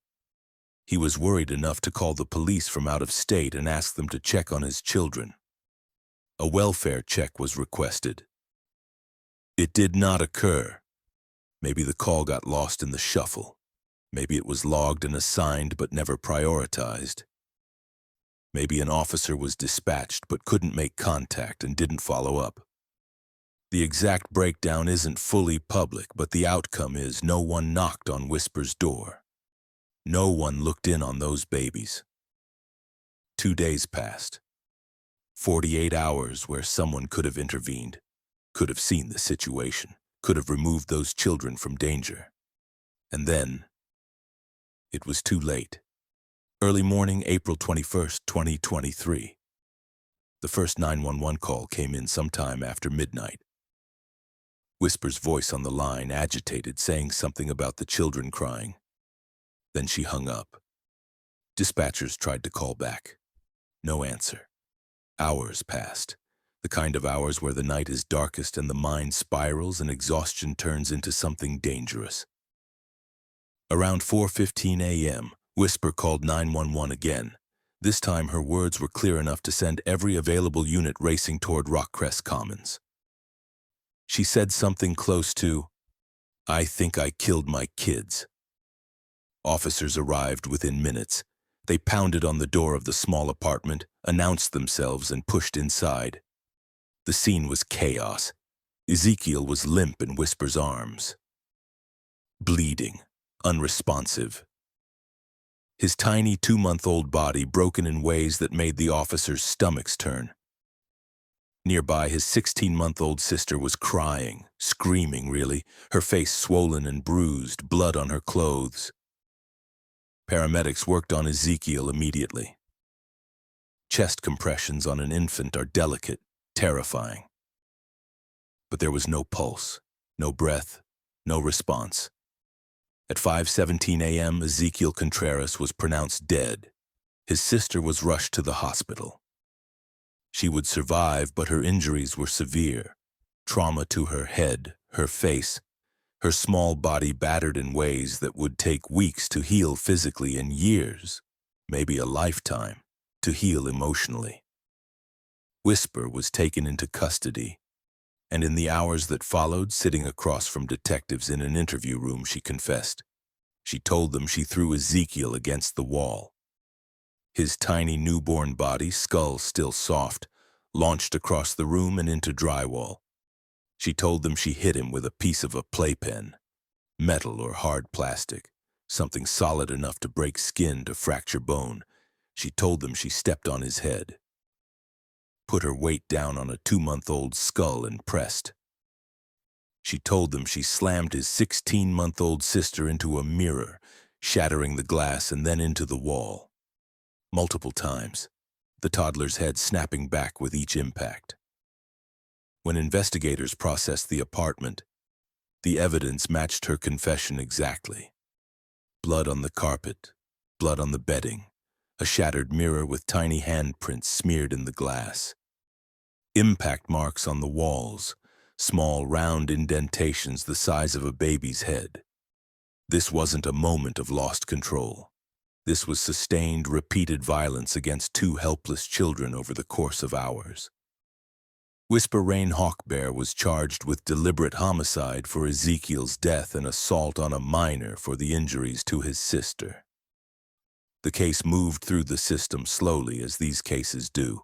He was worried enough to call the police from out of state and ask them to check on his children. A welfare check was requested. It did not occur. Maybe the call got lost in the shuffle. Maybe it was logged and assigned but never prioritized. Maybe an officer was dispatched but couldn't make contact and didn't follow up. The exact breakdown isn't fully public, but the outcome is no one knocked on Whisper's door. No one looked in on those babies. 2 days passed. 48 hours where someone could have intervened, could have seen the situation, could have removed those children from danger. And then, it was too late. Early morning, April 21st, 2023. The first 911 call came in sometime after midnight. Whisper's voice on the line, agitated, saying something about the children crying. Then she hung up. Dispatchers tried to call back. No answer. Hours passed. The kind of hours where the night is darkest and the mind spirals and exhaustion turns into something dangerous. Around 4:15 a.m., Whisper called 911 again. This time her words were clear enough to send every available unit racing toward Rockcrest Commons. She said something close to, "I think I killed my kids." Officers arrived within minutes. They pounded on the door of the small apartment, announced themselves, and pushed inside. The scene was chaos. Ezekiel was limp in Whisper's arms. Bleeding, unresponsive. His tiny 2-month-old body broken in ways that made the officers' stomachs turn. Nearby, his 16-month-old sister was crying, screaming really, her face swollen and bruised, blood on her clothes. Paramedics worked on Ezekiel immediately. Chest compressions on an infant are delicate, terrifying. But there was no pulse, no breath, no response. At 5:17 a.m., Ezekiel Contreras was pronounced dead. His sister was rushed to the hospital. She would survive, but her injuries were severe. Trauma to her head, her face, her small body battered in ways that would take weeks to heal physically and years, maybe a lifetime, to heal emotionally. Whisper was taken into custody. And in the hours that followed, sitting across from detectives in an interview room, she confessed. She told them she threw Ezekiel against the wall. His tiny newborn body, skull still soft, launched across the room and into drywall. She told them she hit him with a piece of a playpen, metal or hard plastic, something solid enough to break skin, to fracture bone. She told them she stepped on his head, put her weight down on a 2-month-old skull and pressed. She told them she slammed his 16-month-old sister into a mirror, shattering the glass and then into the wall. Multiple times, the toddler's head snapping back with each impact. When investigators processed the apartment, the evidence matched her confession exactly. Blood on the carpet, blood on the bedding, a shattered mirror with tiny handprints smeared in the glass. Impact marks on the walls, small round indentations the size of a baby's head. This wasn't a moment of lost control. This was sustained, repeated violence against 2 helpless children over the course of hours. Whisper Rayne Hawkbear was charged with deliberate homicide for Ezekiel's death and assault on a minor for the injuries to his sister. The case moved through the system slowly, as these cases do.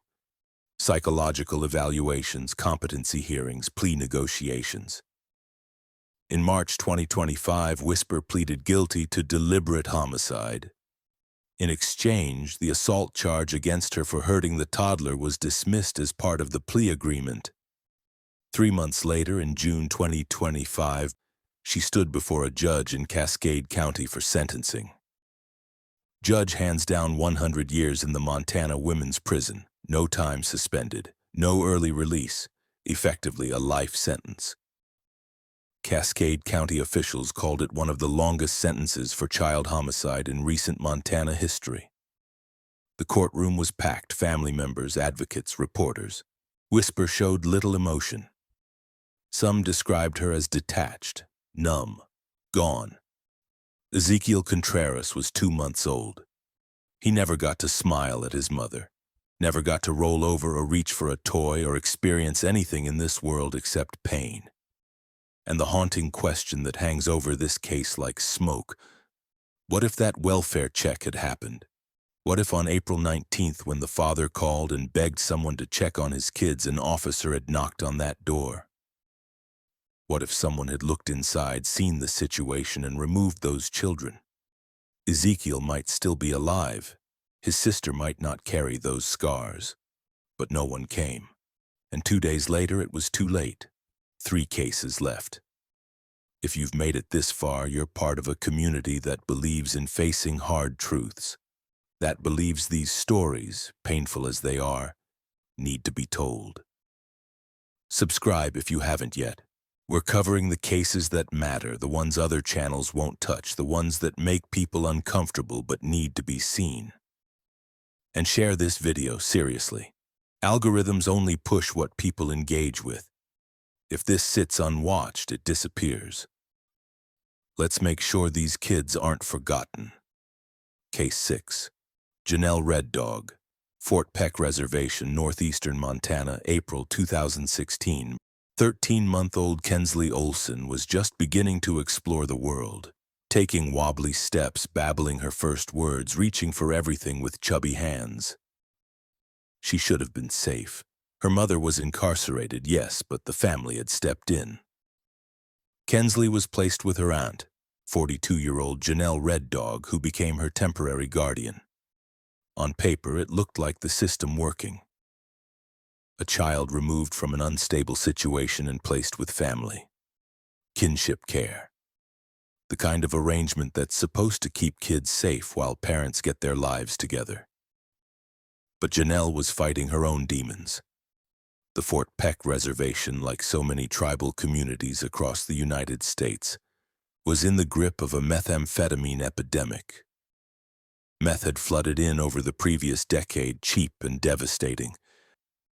Psychological evaluations, competency hearings, plea negotiations. In March 2025, Whisper pleaded guilty to deliberate homicide. In exchange, the assault charge against her for hurting the toddler was dismissed as part of the plea agreement. 3 months later, in June 2025, she stood before a judge in Cascade County for sentencing. Judge hands down 100 years in the Montana women's prison, no time suspended, no early release, effectively a life sentence. Cascade County officials called it one of the longest sentences for child homicide in recent Montana history. The courtroom was packed, family members, advocates, reporters. Whisper showed little emotion. Some described her as detached, numb, gone. Ezekiel Contreras was 2 months old. He never got to smile at his mother, never got to roll over or reach for a toy or experience anything in this world except pain. And the haunting question that hangs over this case like smoke: what if that welfare check had happened? What if on April 19th, when the father called and begged someone to check on his kids, an officer had knocked on that door? What if someone had looked inside, seen the situation, and removed those children? Ezekiel might still be alive. His sister might not carry those scars. But no one came. And 2 days later, it was too late. 3 cases left. If you've made it this far, you're part of a community that believes in facing hard truths, that believes these stories, painful as they are, need to be told. Subscribe if you haven't yet. We're covering the cases that matter, the ones other channels won't touch, the ones that make people uncomfortable but need to be seen. And share this video, seriously. Algorithms only push what people engage with. If this sits unwatched, it disappears. Let's make sure these kids aren't forgotten. Case 6. Janelle Red Dog, Fort Peck Reservation, northeastern Montana, April 2016. 13-month-old Kenzley Olson was just beginning to explore the world, taking wobbly steps, babbling her first words, reaching for everything with chubby hands. She should have been safe. Her mother was incarcerated, yes, but the family had stepped in. Kenzley was placed with her aunt, 42-year-old Janelle Red Dog, who became her temporary guardian. On paper, it looked like the system working. A child removed from an unstable situation and placed with family. Kinship care. The kind of arrangement that's supposed to keep kids safe while parents get their lives together. But Janelle was fighting her own demons. The Fort Peck Reservation, like so many tribal communities across the United States, was in the grip of a methamphetamine epidemic. Meth had flooded in over the previous decade, cheap and devastating,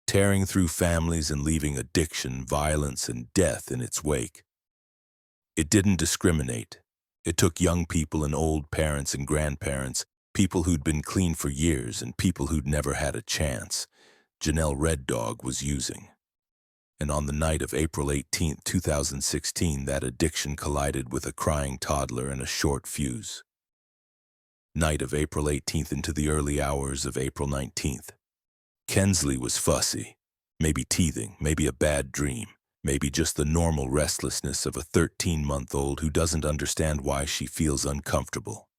tearing through families and leaving addiction, violence, and death in its wake. It didn't discriminate. It took young people and old parents and grandparents, people who'd been clean for years and people who'd never had a chance. Janelle Red Dog was using. And on the night of April 18, 2016, that addiction collided with a crying toddler and a short fuse. Night of April 18th into the early hours of April 19th. Kenzley was fussy, maybe teething, maybe a bad dream, maybe just the normal restlessness of a 13-month-old who doesn't understand why she feels uncomfortable.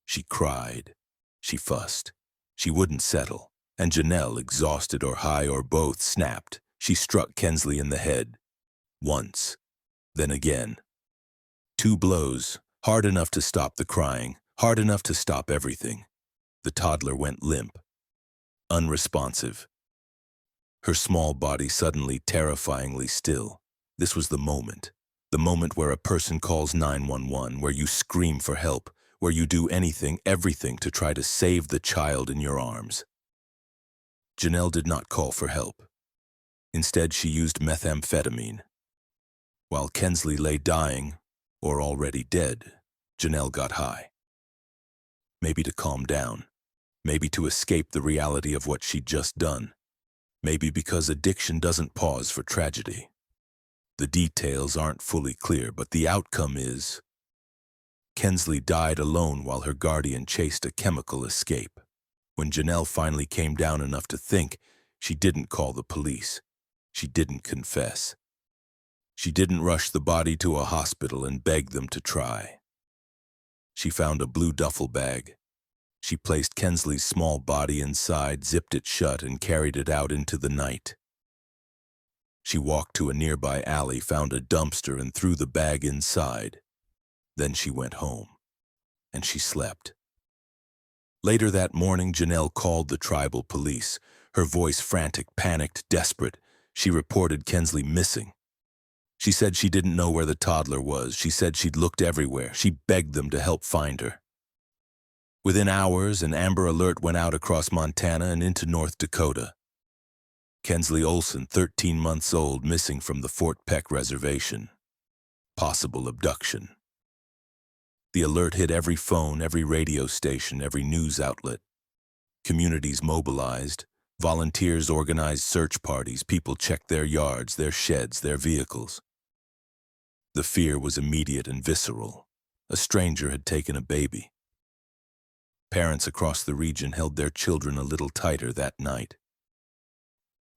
She cried, she fussed, she wouldn't settle, and Janelle, exhausted or high or both, snapped. She struck Kenzley in the head. Once, then again. 2 blows, hard enough to stop the crying, hard enough to stop everything. The toddler went limp, unresponsive. Her small body suddenly terrifyingly still. This was the moment where a person calls 911, where you scream for help, where you do anything, everything to try to save the child in your arms. Janelle did not call for help. Instead, she used methamphetamine. While Kenzley lay dying, or already dead, Janelle got high. Maybe to calm down, maybe to escape the reality of what she'd just done, maybe because addiction doesn't pause for tragedy. The details aren't fully clear, but the outcome is Kenzley died alone while her guardian chased a chemical escape. When Janelle finally came down enough to think, she didn't call the police. She didn't confess. She didn't rush the body to a hospital and beg them to try. She found a blue duffel bag. She placed Kenzley's small body inside, zipped it shut, and carried it out into the night. She walked to a nearby alley, found a dumpster, and threw the bag inside. Then she went home, and she slept. Later that morning, Janelle called the tribal police, her voice frantic, panicked, desperate. She reported Kenzley missing. She said she didn't know where the toddler was. She said she'd looked everywhere. She begged them to help find her. Within hours, an Amber Alert went out across Montana and into North Dakota. Kenzley Olson, 13 months old, missing from the Fort Peck Reservation. Possible abduction. The alert hit every phone, every radio station, every news outlet. Communities mobilized. Volunteers organized search parties. People checked their yards, their sheds, their vehicles. The fear was immediate and visceral. A stranger had taken a baby. Parents across the region held their children a little tighter that night.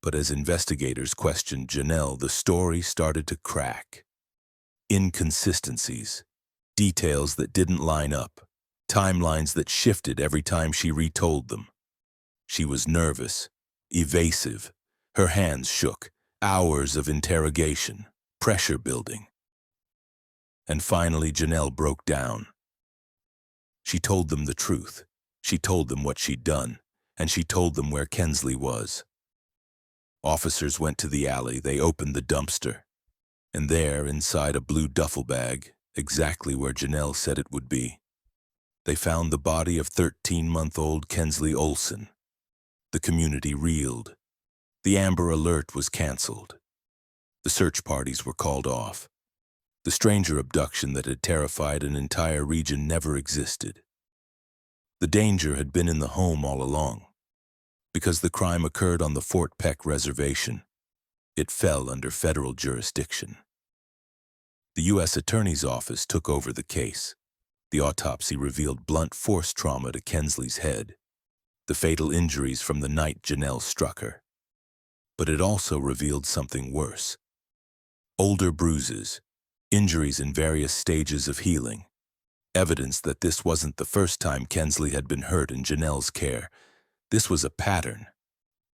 But as investigators questioned Janelle, the story started to crack. Inconsistencies, details that didn't line up, timelines that shifted every time she retold them. She was nervous, evasive. Her hands shook. Hours of interrogation, pressure building. And finally, Janelle broke down. She told them the truth. She told them what she'd done, and she told them where Kenzley was. Officers went to the alley. They opened the dumpster. And there, inside a blue duffel bag, exactly where Janelle said it would be, they found the body of 13-month-old Kenzley Olson. The community reeled. The Amber Alert was canceled. The search parties were called off. The stranger abduction that had terrified an entire region never existed. The danger had been in the home all along. Because the crime occurred on the Fort Peck Reservation, it fell under federal jurisdiction. The U.S. Attorney's Office took over the case. The autopsy revealed blunt force trauma to Kenzley's head, the fatal injuries from the night Janelle struck her. But it also revealed something worse. Older bruises, injuries in various stages of healing, evidence that this wasn't the first time Kenzley had been hurt in Janelle's care. This was a pattern,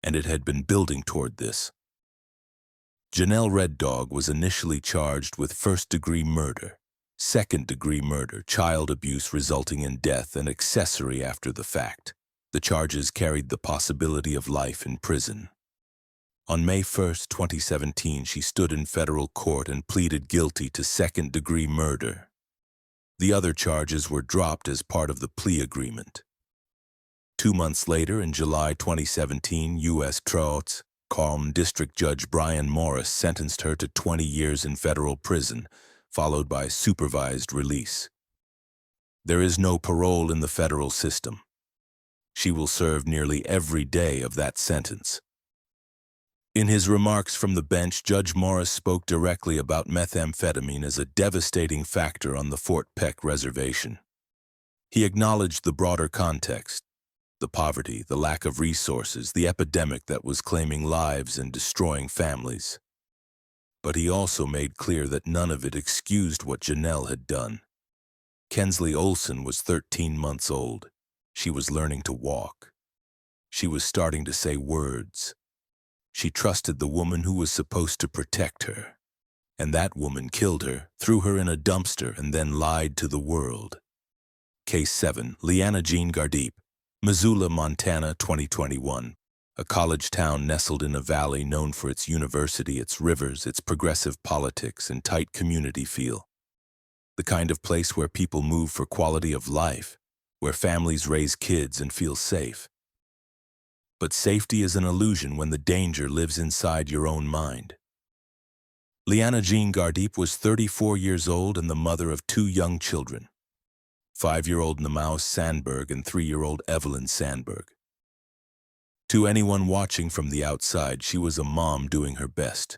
and it had been building toward this. Janelle Red Dog was initially charged with first-degree murder, second-degree murder, child abuse resulting in death, and accessory after the fact. The charges carried the possibility of life in prison. On May 1, 2017, she stood in federal court and pleaded guilty to second-degree murder. The other charges were dropped as part of the plea agreement. 2 months later, in July 2017, U.S. Calm District Judge Brian Morris sentenced her to 20 years in federal prison, followed by supervised release. There is no parole in the federal system. She will serve nearly every day of that sentence. In his remarks from the bench, Judge Morris spoke directly about methamphetamine as a devastating factor on the Fort Peck reservation. He acknowledged the broader context, the poverty, the lack of resources, the epidemic that was claiming lives and destroying families. But he also made clear that none of it excused what Janelle had done. Kenzley Olson was 13 months old. She was learning to walk. She was starting to say words. She trusted the woman who was supposed to protect her. And that woman killed her, threw her in a dumpster, and then lied to the world. Case 7, Leannah Jean Gardipe, Missoula, Montana, 2021. A college town nestled in a valley known for its university, its rivers, its progressive politics, and tight community feel. The kind of place where people move for quality of life, where families raise kids and feel safe. But safety is an illusion when the danger lives inside your own mind. Leannah Jean Gardipe was 34 years old and the mother of 2 young children, 5-year-old Namaus Sandberg and 3-year-old Evelyn Sandberg. To anyone watching from the outside, she was a mom doing her best,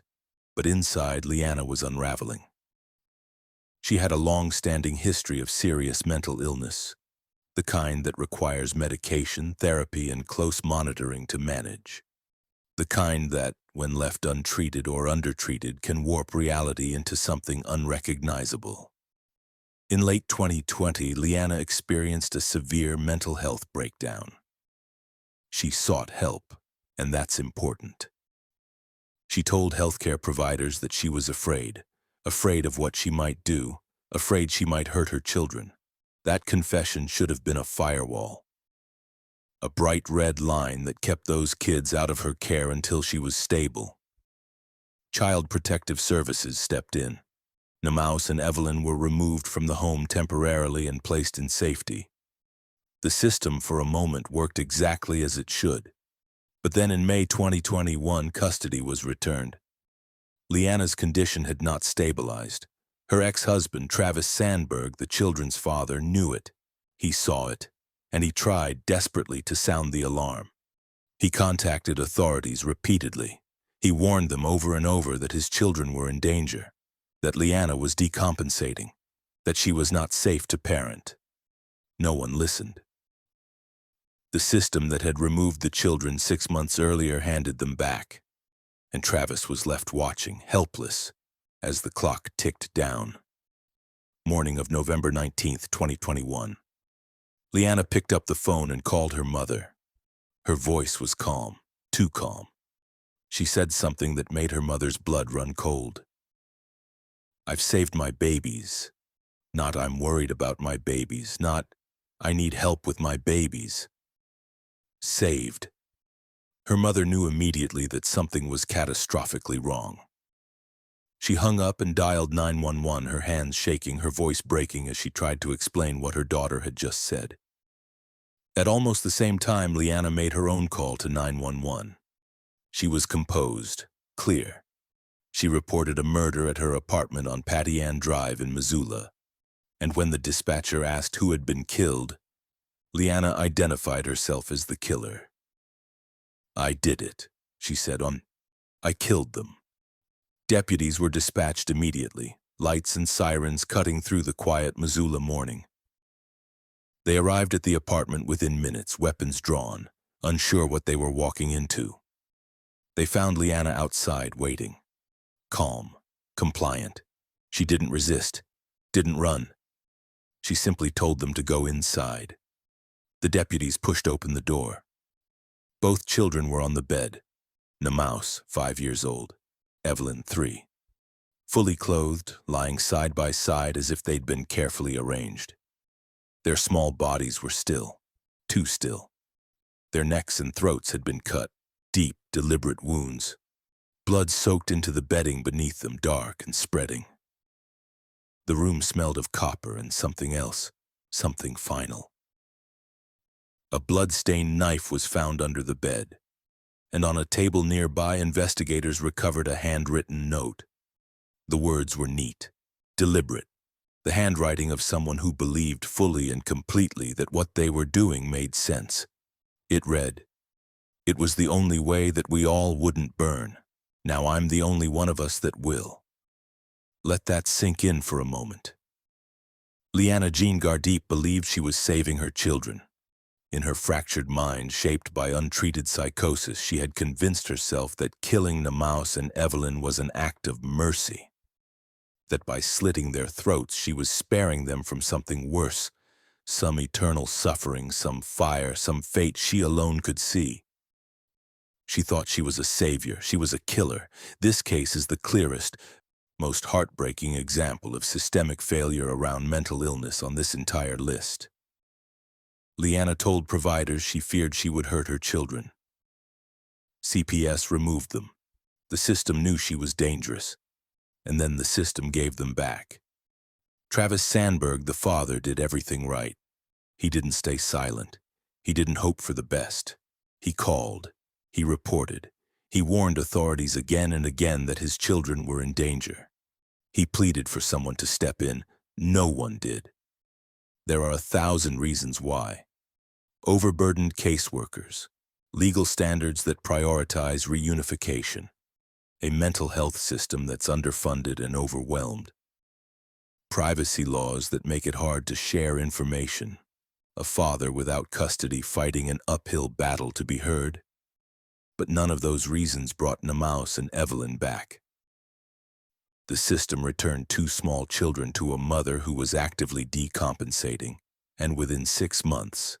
but inside, Leannah was unraveling. She had a long-standing history of serious mental illness, the kind that requires medication, therapy, and close monitoring to manage. The kind that, when left untreated or undertreated, can warp reality into something unrecognizable. In late 2020, Leannah experienced a severe mental health breakdown. She sought help, and that's important. She told healthcare providers that she was afraid of what she might do, afraid she might hurt her children. That confession should have been a firewall. A bright red line that kept those kids out of her care until she was stable. Child Protective Services stepped in. Namaus and Evelyn were removed from the home temporarily and placed in safety. The system for a moment worked exactly as it should. But then in May 2021, custody was returned. Leannah's condition had not stabilized. Her ex-husband, Travis Sandberg, the children's father, knew it. He saw it, and he tried desperately to sound the alarm. He contacted authorities repeatedly. He warned them over and over that his children were in danger, that Leannah was decompensating, that she was not safe to parent. No one listened. The system that had removed the children 6 months earlier handed them back, and Travis was left watching, helpless, as the clock ticked down. Morning of November 19th, 2021. Leannah picked up the phone and called her mother. Her voice was calm, too calm. She said something that made her mother's blood run cold. "I've saved my babies. Not I'm worried about my babies. Not I need help with my babies. Saved." Her mother knew immediately that something was catastrophically wrong. She hung up and dialed 911, her hands shaking, her voice breaking as she tried to explain what her daughter had just said. At almost the same time, Leannah made her own call to 911. She was composed, clear. She reported a murder at her apartment on Patty Ann Drive in Missoula, and when the dispatcher asked who had been killed, Leannah identified herself as the killer. "I did it," she said. "I killed them." Deputies were dispatched immediately, lights and sirens cutting through the quiet Missoula morning. They arrived at the apartment within minutes, weapons drawn, unsure what they were walking into. They found Leannah outside, waiting. Calm, compliant. She didn't resist, didn't run. She simply told them to go inside. The deputies pushed open the door. Both children were on the bed. Namaus, 5 years old. Evelyn, 3. Fully clothed, lying side by side as if they'd been carefully arranged. Their small bodies were still, too still. Their necks and throats had been cut, deep, deliberate wounds. Blood soaked into the bedding beneath them, dark and spreading. The room smelled of copper and something else, something final. A blood-stained knife was found under the bed, and on a table nearby, investigators recovered a handwritten note. The words were neat, deliberate, the handwriting of someone who believed fully and completely that what they were doing made sense. It read, "It was the only way that we all wouldn't burn. Now I'm the only one of us that will. Let that sink in for a moment. Leannah Jean Gardipe believed she was saving her children. In her fractured mind, shaped by untreated psychosis, she had convinced herself that killing Namaus and Evelyn was an act of mercy. That by slitting their throats, she was sparing them from something worse, some eternal suffering, some fire, some fate she alone could see. She thought she was a savior, she was a killer. This case is the clearest, most heartbreaking example of systemic failure around mental illness on this entire list. Leannah told providers she feared she would hurt her children. CPS removed them. The system knew she was dangerous, and then the system gave them back. Travis Sandberg, the father, did everything right. He didn't stay silent. He didn't hope for the best. He called. He reported. He warned authorities again and again that his children were in danger. He pleaded for someone to step in. No one did. There are 1,000 reasons why. Overburdened caseworkers, legal standards that prioritize reunification, a mental health system that's underfunded and overwhelmed, privacy laws that make it hard to share information, a father without custody fighting an uphill battle to be heard. But none of those reasons brought Namaus and Evelyn back. The system returned 2 small children to a mother who was actively decompensating, and within 6 months,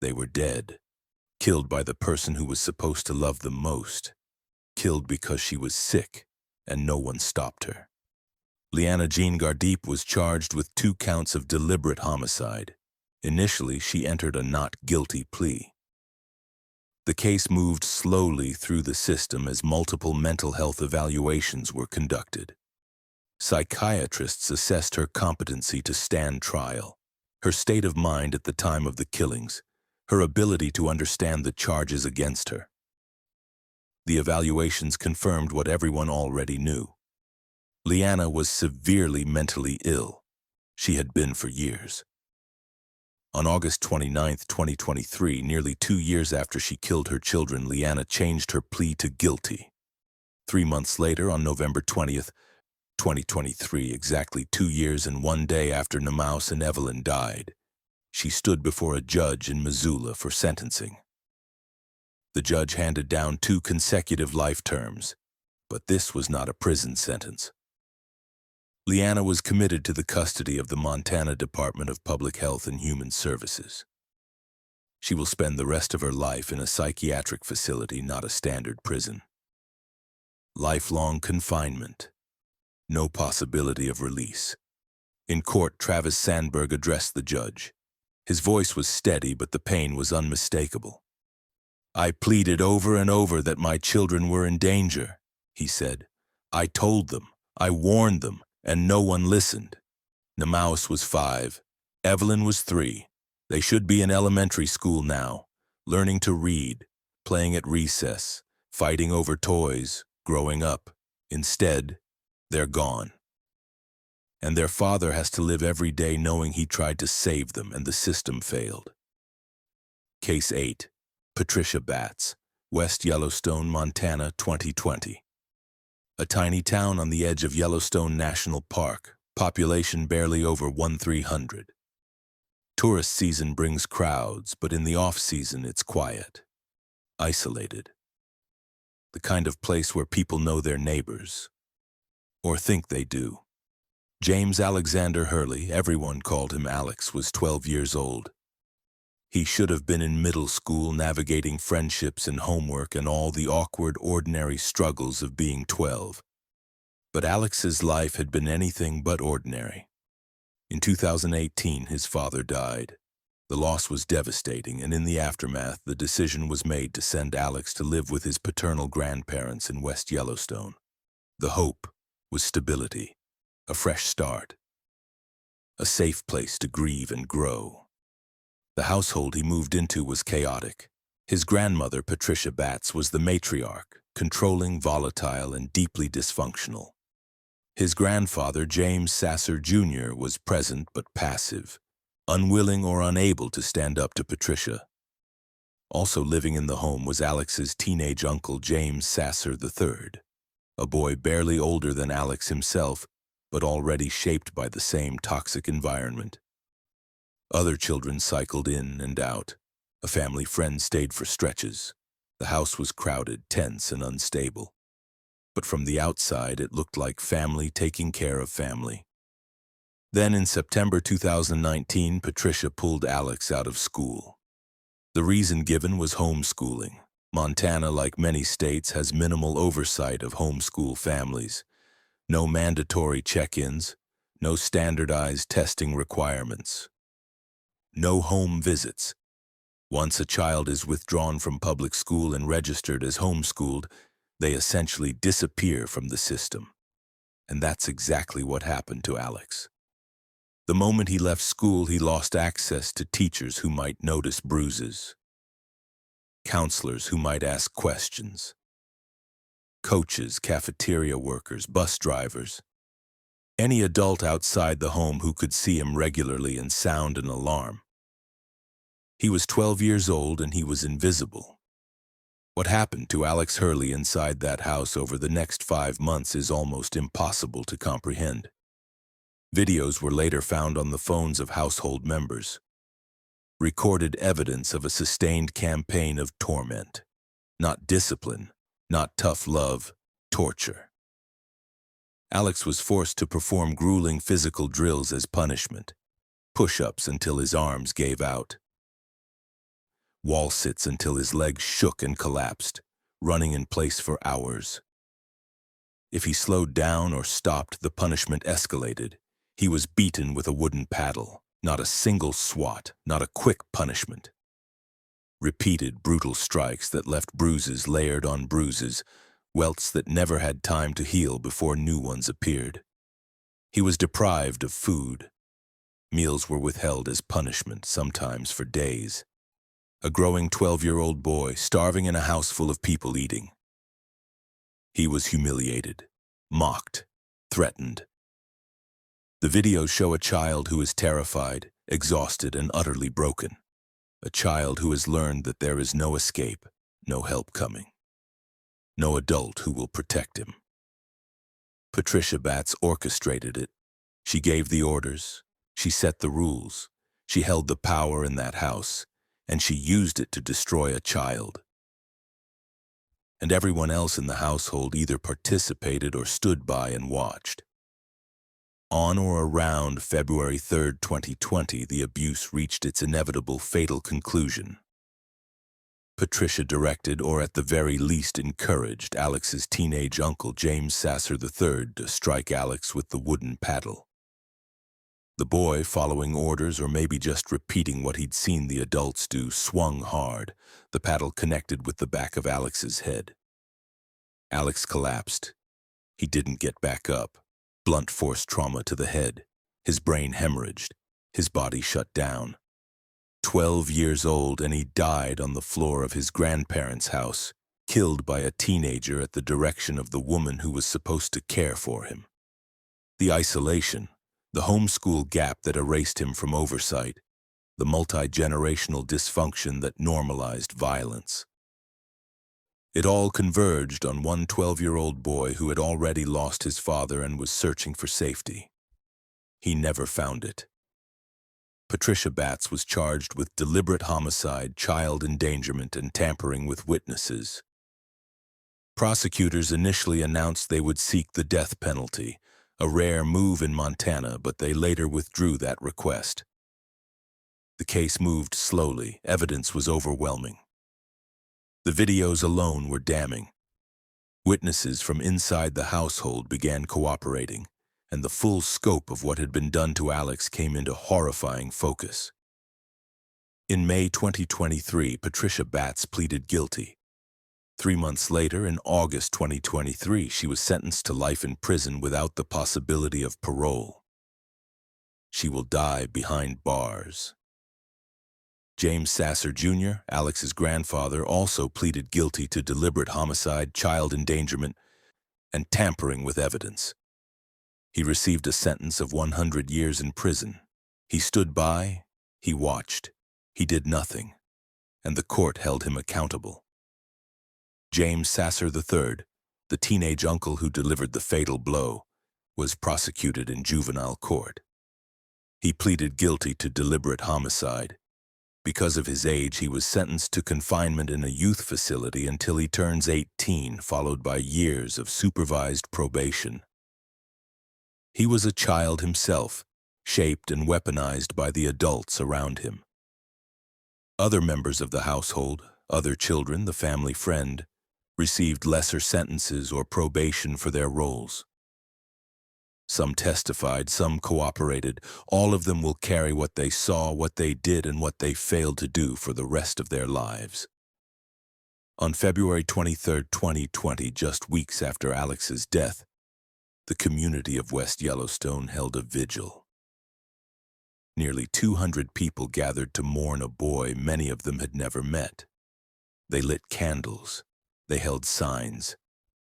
they were dead, killed by the person who was supposed to love them most, killed because she was sick and no one stopped her. Leannah Jean Gardipe was charged with 2 counts of deliberate homicide. Initially, she entered a not guilty plea. The case moved slowly through the system as multiple mental health evaluations were conducted. Psychiatrists assessed her competency to stand trial, her state of mind at the time of the killings, her ability to understand the charges against her. The evaluations confirmed what everyone already knew. Leannah was severely mentally ill. She had been for years. On August 29, 2023, nearly 2 years after she killed her children, Leannah changed her plea to guilty. 3 months later, on November 20th, 2023, exactly 2 years and 1 day after Namaus and Evelyn died, she stood before a judge in Missoula for sentencing. The judge handed down 2 consecutive life terms, but this was not a prison sentence. Leannah was committed to the custody of the Montana Department of Public Health and Human Services. She will spend the rest of her life in a psychiatric facility, not a standard prison. Lifelong confinement. No possibility of release. In court, Travis Sandberg addressed the judge. His voice was steady, but the pain was unmistakable. "I pleaded over and over that my children were in danger," he said. "I told them, I warned them, and no one listened. Namaus was 5, Evelyn was 3. They should be in elementary school now, learning to read, playing at recess, fighting over toys, growing up. Instead, they're gone. And their father has to live every day knowing he tried to save them and the system failed." Case 8. Patricia Batts, West Yellowstone, Montana, 2020. A tiny town on the edge of Yellowstone National Park, population barely over 1,300. Tourist season brings crowds, but in the off-season it's quiet, isolated. The kind of place where people know their neighbors, or think they do. James Alexander Hurley, everyone called him Alex, was 12 years old. He should have been in middle school navigating friendships and homework and all the awkward, ordinary struggles of being 12. But Alex's life had been anything but ordinary. In 2018, his father died. The loss was devastating, and in the aftermath, the decision was made to send Alex to live with his paternal grandparents in West Yellowstone. The hope was stability, a fresh start, a safe place to grieve and grow. The household he moved into was chaotic. His grandmother, Patricia Batts, was the matriarch, controlling, volatile, and deeply dysfunctional. His grandfather, James Sasser Jr., was present but passive, unwilling or unable to stand up to Patricia. Also living in the home was Alex's teenage uncle, James Sasser III. a boy barely older than Alex himself, but already shaped by the same toxic environment. Other children cycled in and out. A family friend stayed for stretches. The house was crowded, tense, and unstable. But from the outside, it looked like family taking care of family. Then in September 2019, Patricia pulled Alex out of school. The reason given was homeschooling. Montana, like many states, has minimal oversight of homeschool families. No mandatory check-ins, no standardized testing requirements. No home visits. Once a child is withdrawn from public school and registered as homeschooled, they essentially disappear from the system. And that's exactly what happened to Alex. The moment he left school, he lost access to teachers who might notice bruises, counselors who might ask questions, coaches, cafeteria workers, bus drivers, any adult outside the home who could see him regularly and sound an alarm. He was 12 years old and he was invisible. What happened to Alex Hurley inside that house over the next 5 months is almost impossible to comprehend. Videos were later found on the phones of household members. Recorded evidence of a sustained campaign of torment. Not discipline, not tough love, torture. Alex was forced to perform grueling physical drills as punishment. Push-ups until his arms gave out. Wall sits until his legs shook and collapsed, running in place for hours. If he slowed down or stopped, the punishment escalated. He was beaten with a wooden paddle, not a single swat, not a quick punishment. Repeated brutal strikes that left bruises layered on bruises, welts that never had time to heal before new ones appeared. He was deprived of food. Meals were withheld as punishment, sometimes for days. A growing 12-year-old boy starving in a house full of people eating. He was humiliated, mocked, threatened. The videos show a child who is terrified, exhausted, and utterly broken. A child who has learned that there is no escape, no help coming. No adult who will protect him. Patricia Batts orchestrated it. She gave the orders. She set the rules. She held the power in that house, and she used it to destroy a child. And everyone else in the household either participated or stood by and watched. On or around February 3, 2020, the abuse reached its inevitable fatal conclusion. Patricia directed, or at the very least encouraged, Alex's teenage uncle, James Sasser III, to strike Alex with the wooden paddle. The boy, following orders or maybe just repeating what he'd seen the adults do, swung hard. The paddle connected with the back of Alex's head. Alex collapsed. He didn't get back up. Blunt force trauma to the head. His brain hemorrhaged. His body shut down. 12 years old, and he died on the floor of his grandparents' house, killed by a teenager at the direction of the woman who was supposed to care for him. The isolation, the homeschool gap that erased him from oversight, the multi-generational dysfunction that normalized violence. It all converged on one 12-year-old boy who had already lost his father and was searching for safety. He never found it. Patricia Batts was charged with deliberate homicide, child endangerment, and tampering with witnesses. Prosecutors initially announced they would seek the death penalty, a rare move in Montana, but they later withdrew that request. The case moved slowly. Evidence was overwhelming. The videos alone were damning. Witnesses from inside the household began cooperating, and the full scope of what had been done to Alex came into horrifying focus. In May 2023, Patricia Batts pleaded guilty. 3 months later, in August 2023, she was sentenced to life in prison without the possibility of parole. She will die behind bars. James Sasser Jr., Alex's grandfather, also pleaded guilty to deliberate homicide, child endangerment, and tampering with evidence. He received a sentence of 100 years in prison. He stood by, he watched, he did nothing, and the court held him accountable. James Sasser III, the teenage uncle who delivered the fatal blow, was prosecuted in juvenile court. He pleaded guilty to deliberate homicide. Because of his age, he was sentenced to confinement in a youth facility until he turns 18, followed by years of supervised probation. He was a child himself, shaped and weaponized by the adults around him. Other members of the household, other children, the family friend, received lesser sentences or probation for their roles. Some testified, some cooperated. All of them will carry what they saw, what they did, and what they failed to do for the rest of their lives. On February 23, 2020, just weeks after Alex's death, the community of West Yellowstone held a vigil. Nearly 200 people gathered to mourn a boy many of them had never met. They lit candles. They held signs.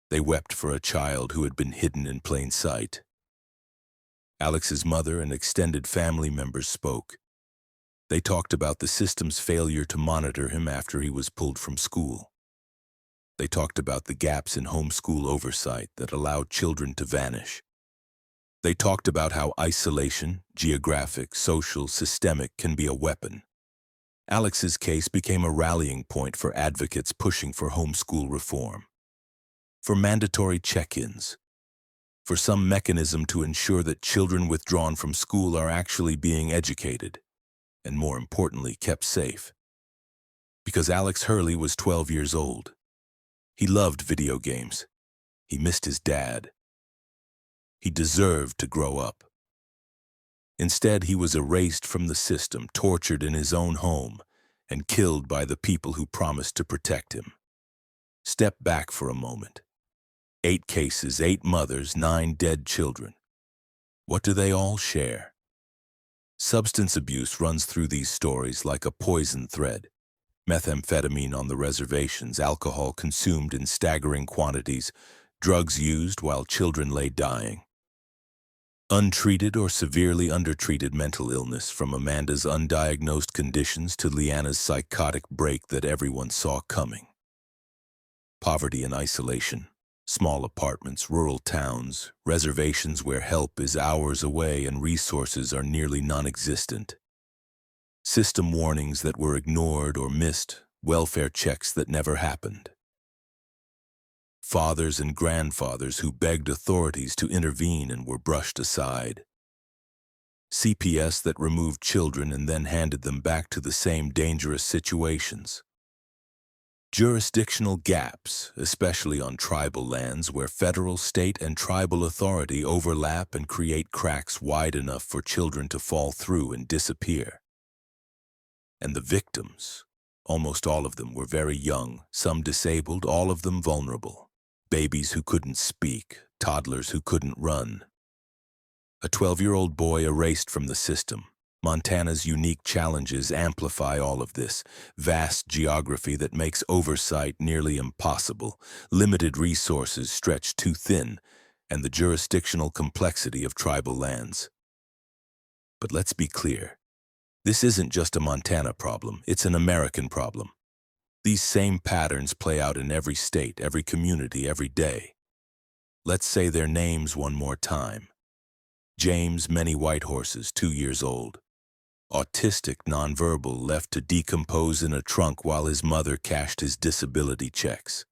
They wept for a child who had been hidden in plain sight. Alex's mother and extended family members spoke. They talked about the system's failure to monitor him after he was pulled from school. They talked about the gaps in homeschool oversight that allowed children to vanish. They talked about how isolation, geographic, social, systemic, can be a weapon. Alex's case became a rallying point for advocates pushing for homeschool reform, for mandatory check-ins, for some mechanism to ensure that children withdrawn from school are actually being educated, and more importantly, kept safe. Because Alex Hurley was 12 years old. He loved video games. He missed his dad. He deserved to grow up. Instead, he was erased from the system, tortured in his own home, and killed by the people who promised to protect him. Step back for a moment. 8 cases, 8 mothers, 9 dead children. What do they all share? Substance abuse runs through these stories like a poison thread. Methamphetamine on the reservations, alcohol consumed in staggering quantities, drugs used while children lay dying. Untreated or severely undertreated mental illness, from Amanda's undiagnosed conditions to Leannah's psychotic break that everyone saw coming. Poverty and isolation. Small apartments, rural towns, reservations where help is hours away and resources are nearly non-existent. System warnings that were ignored or missed, welfare checks that never happened. Fathers and grandfathers who begged authorities to intervene and were brushed aside. CPS that removed children and then handed them back to the same dangerous situations. Jurisdictional gaps, especially on tribal lands where federal, state, and tribal authority overlap and create cracks wide enough for children to fall through and disappear. And the victims, almost all of them were very young, some disabled, all of them vulnerable. Babies who couldn't speak, toddlers who couldn't run. A 12-year-old boy erased from the system. Montana's unique challenges amplify all of this. Vast geography that makes oversight nearly impossible, limited resources stretched too thin, and the jurisdictional complexity of tribal lands. But let's be clear. This isn't just a Montana problem, it's an American problem. These same patterns play out in every state, every community, every day. Let's say their names one more time. James ManyWhiteHorses, 2 years old. Autistic, nonverbal, left to decompose in a trunk while his mother cashed his disability checks.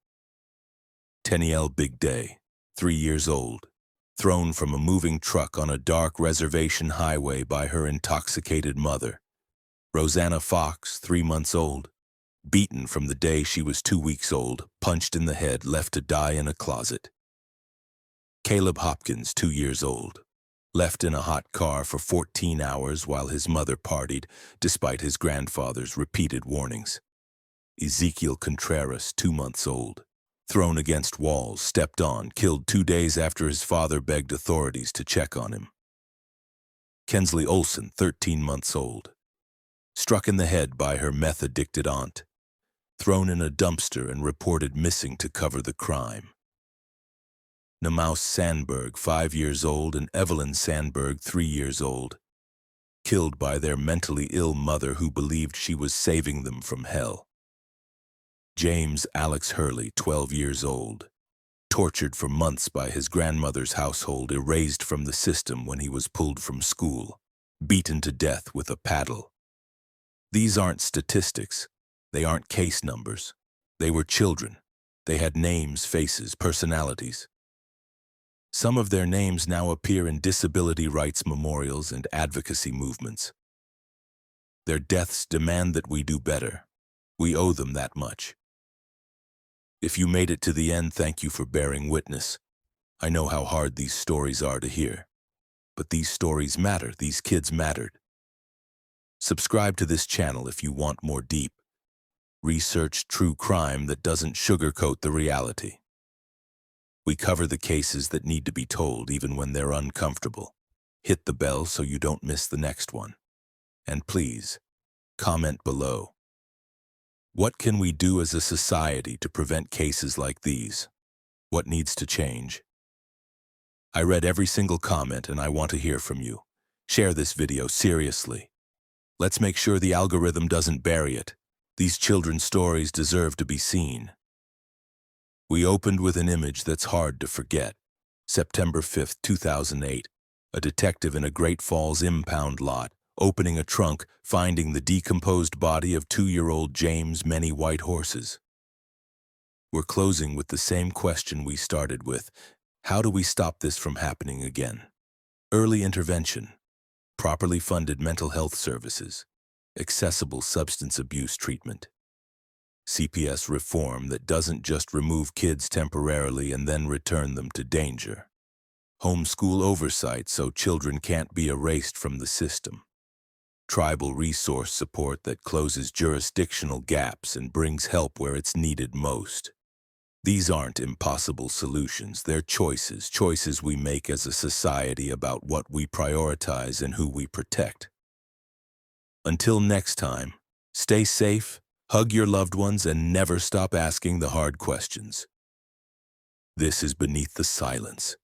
Tennielle Big Day, 3 years old. Thrown from a moving truck on a dark reservation highway by her intoxicated mother. Rosanna Fox, 3 months old. Beaten from the day she was 2 weeks old, punched in the head, left to die in a closet. Caleb Hopkins, 2 years old. Left in a hot car for 14 hours while his mother partied, despite his grandfather's repeated warnings. Ezekiel Contreras, 2 months old. Thrown against walls, stepped on, killed 2 days after his father begged authorities to check on him. Kenzley Olson, 13 months old. Struck in the head by her meth-addicted aunt. Thrown in a dumpster and reported missing to cover the crime. Namaus Sandberg, 5 years old, and Evelyn Sandberg, 3 years old. Killed by their mentally ill mother who believed she was saving them from hell. James Alex Hurley, 12 years old. tortured for months by his grandmother's household, erased from the system when he was pulled from school, beaten to death with a paddle. These aren't statistics. They aren't case numbers. They were children. They had names, faces, personalities. Some of their names now appear in disability rights memorials and advocacy movements. Their deaths demand that we do better. We owe them that much. If you made it to the end, thank you for bearing witness. I know how hard these stories are to hear. But these stories matter. These kids mattered. Subscribe to this channel if you want more deep, researched true crime that doesn't sugarcoat the reality. We cover the cases that need to be told even when they're uncomfortable. Hit the bell so you don't miss the next one. And please, comment below. What can we do as a society to prevent cases like these? What needs to change? I read every single comment and I want to hear from you. Share this video seriously. Let's make sure the algorithm doesn't bury it. These children's stories deserve to be seen. We opened with an image that's hard to forget. September 5th, 2008. A detective in a Great Falls impound lot, opening a trunk, finding the decomposed body of 2-year-old James ManyWhiteHorses. We're closing with the same question we started with. How do we stop this from happening again? Early intervention, properly funded mental health services, accessible substance abuse treatment. CPS reform that doesn't just remove kids temporarily and then return them to danger. Homeschool oversight so children can't be erased from the system. Tribal resource support that closes jurisdictional gaps and brings help where it's needed most. These aren't impossible solutions, they're choices we make as a society about what we prioritize and who we protect. Until next time, stay safe, hug your loved ones, and never stop asking the hard questions. This is Beneath the Silence.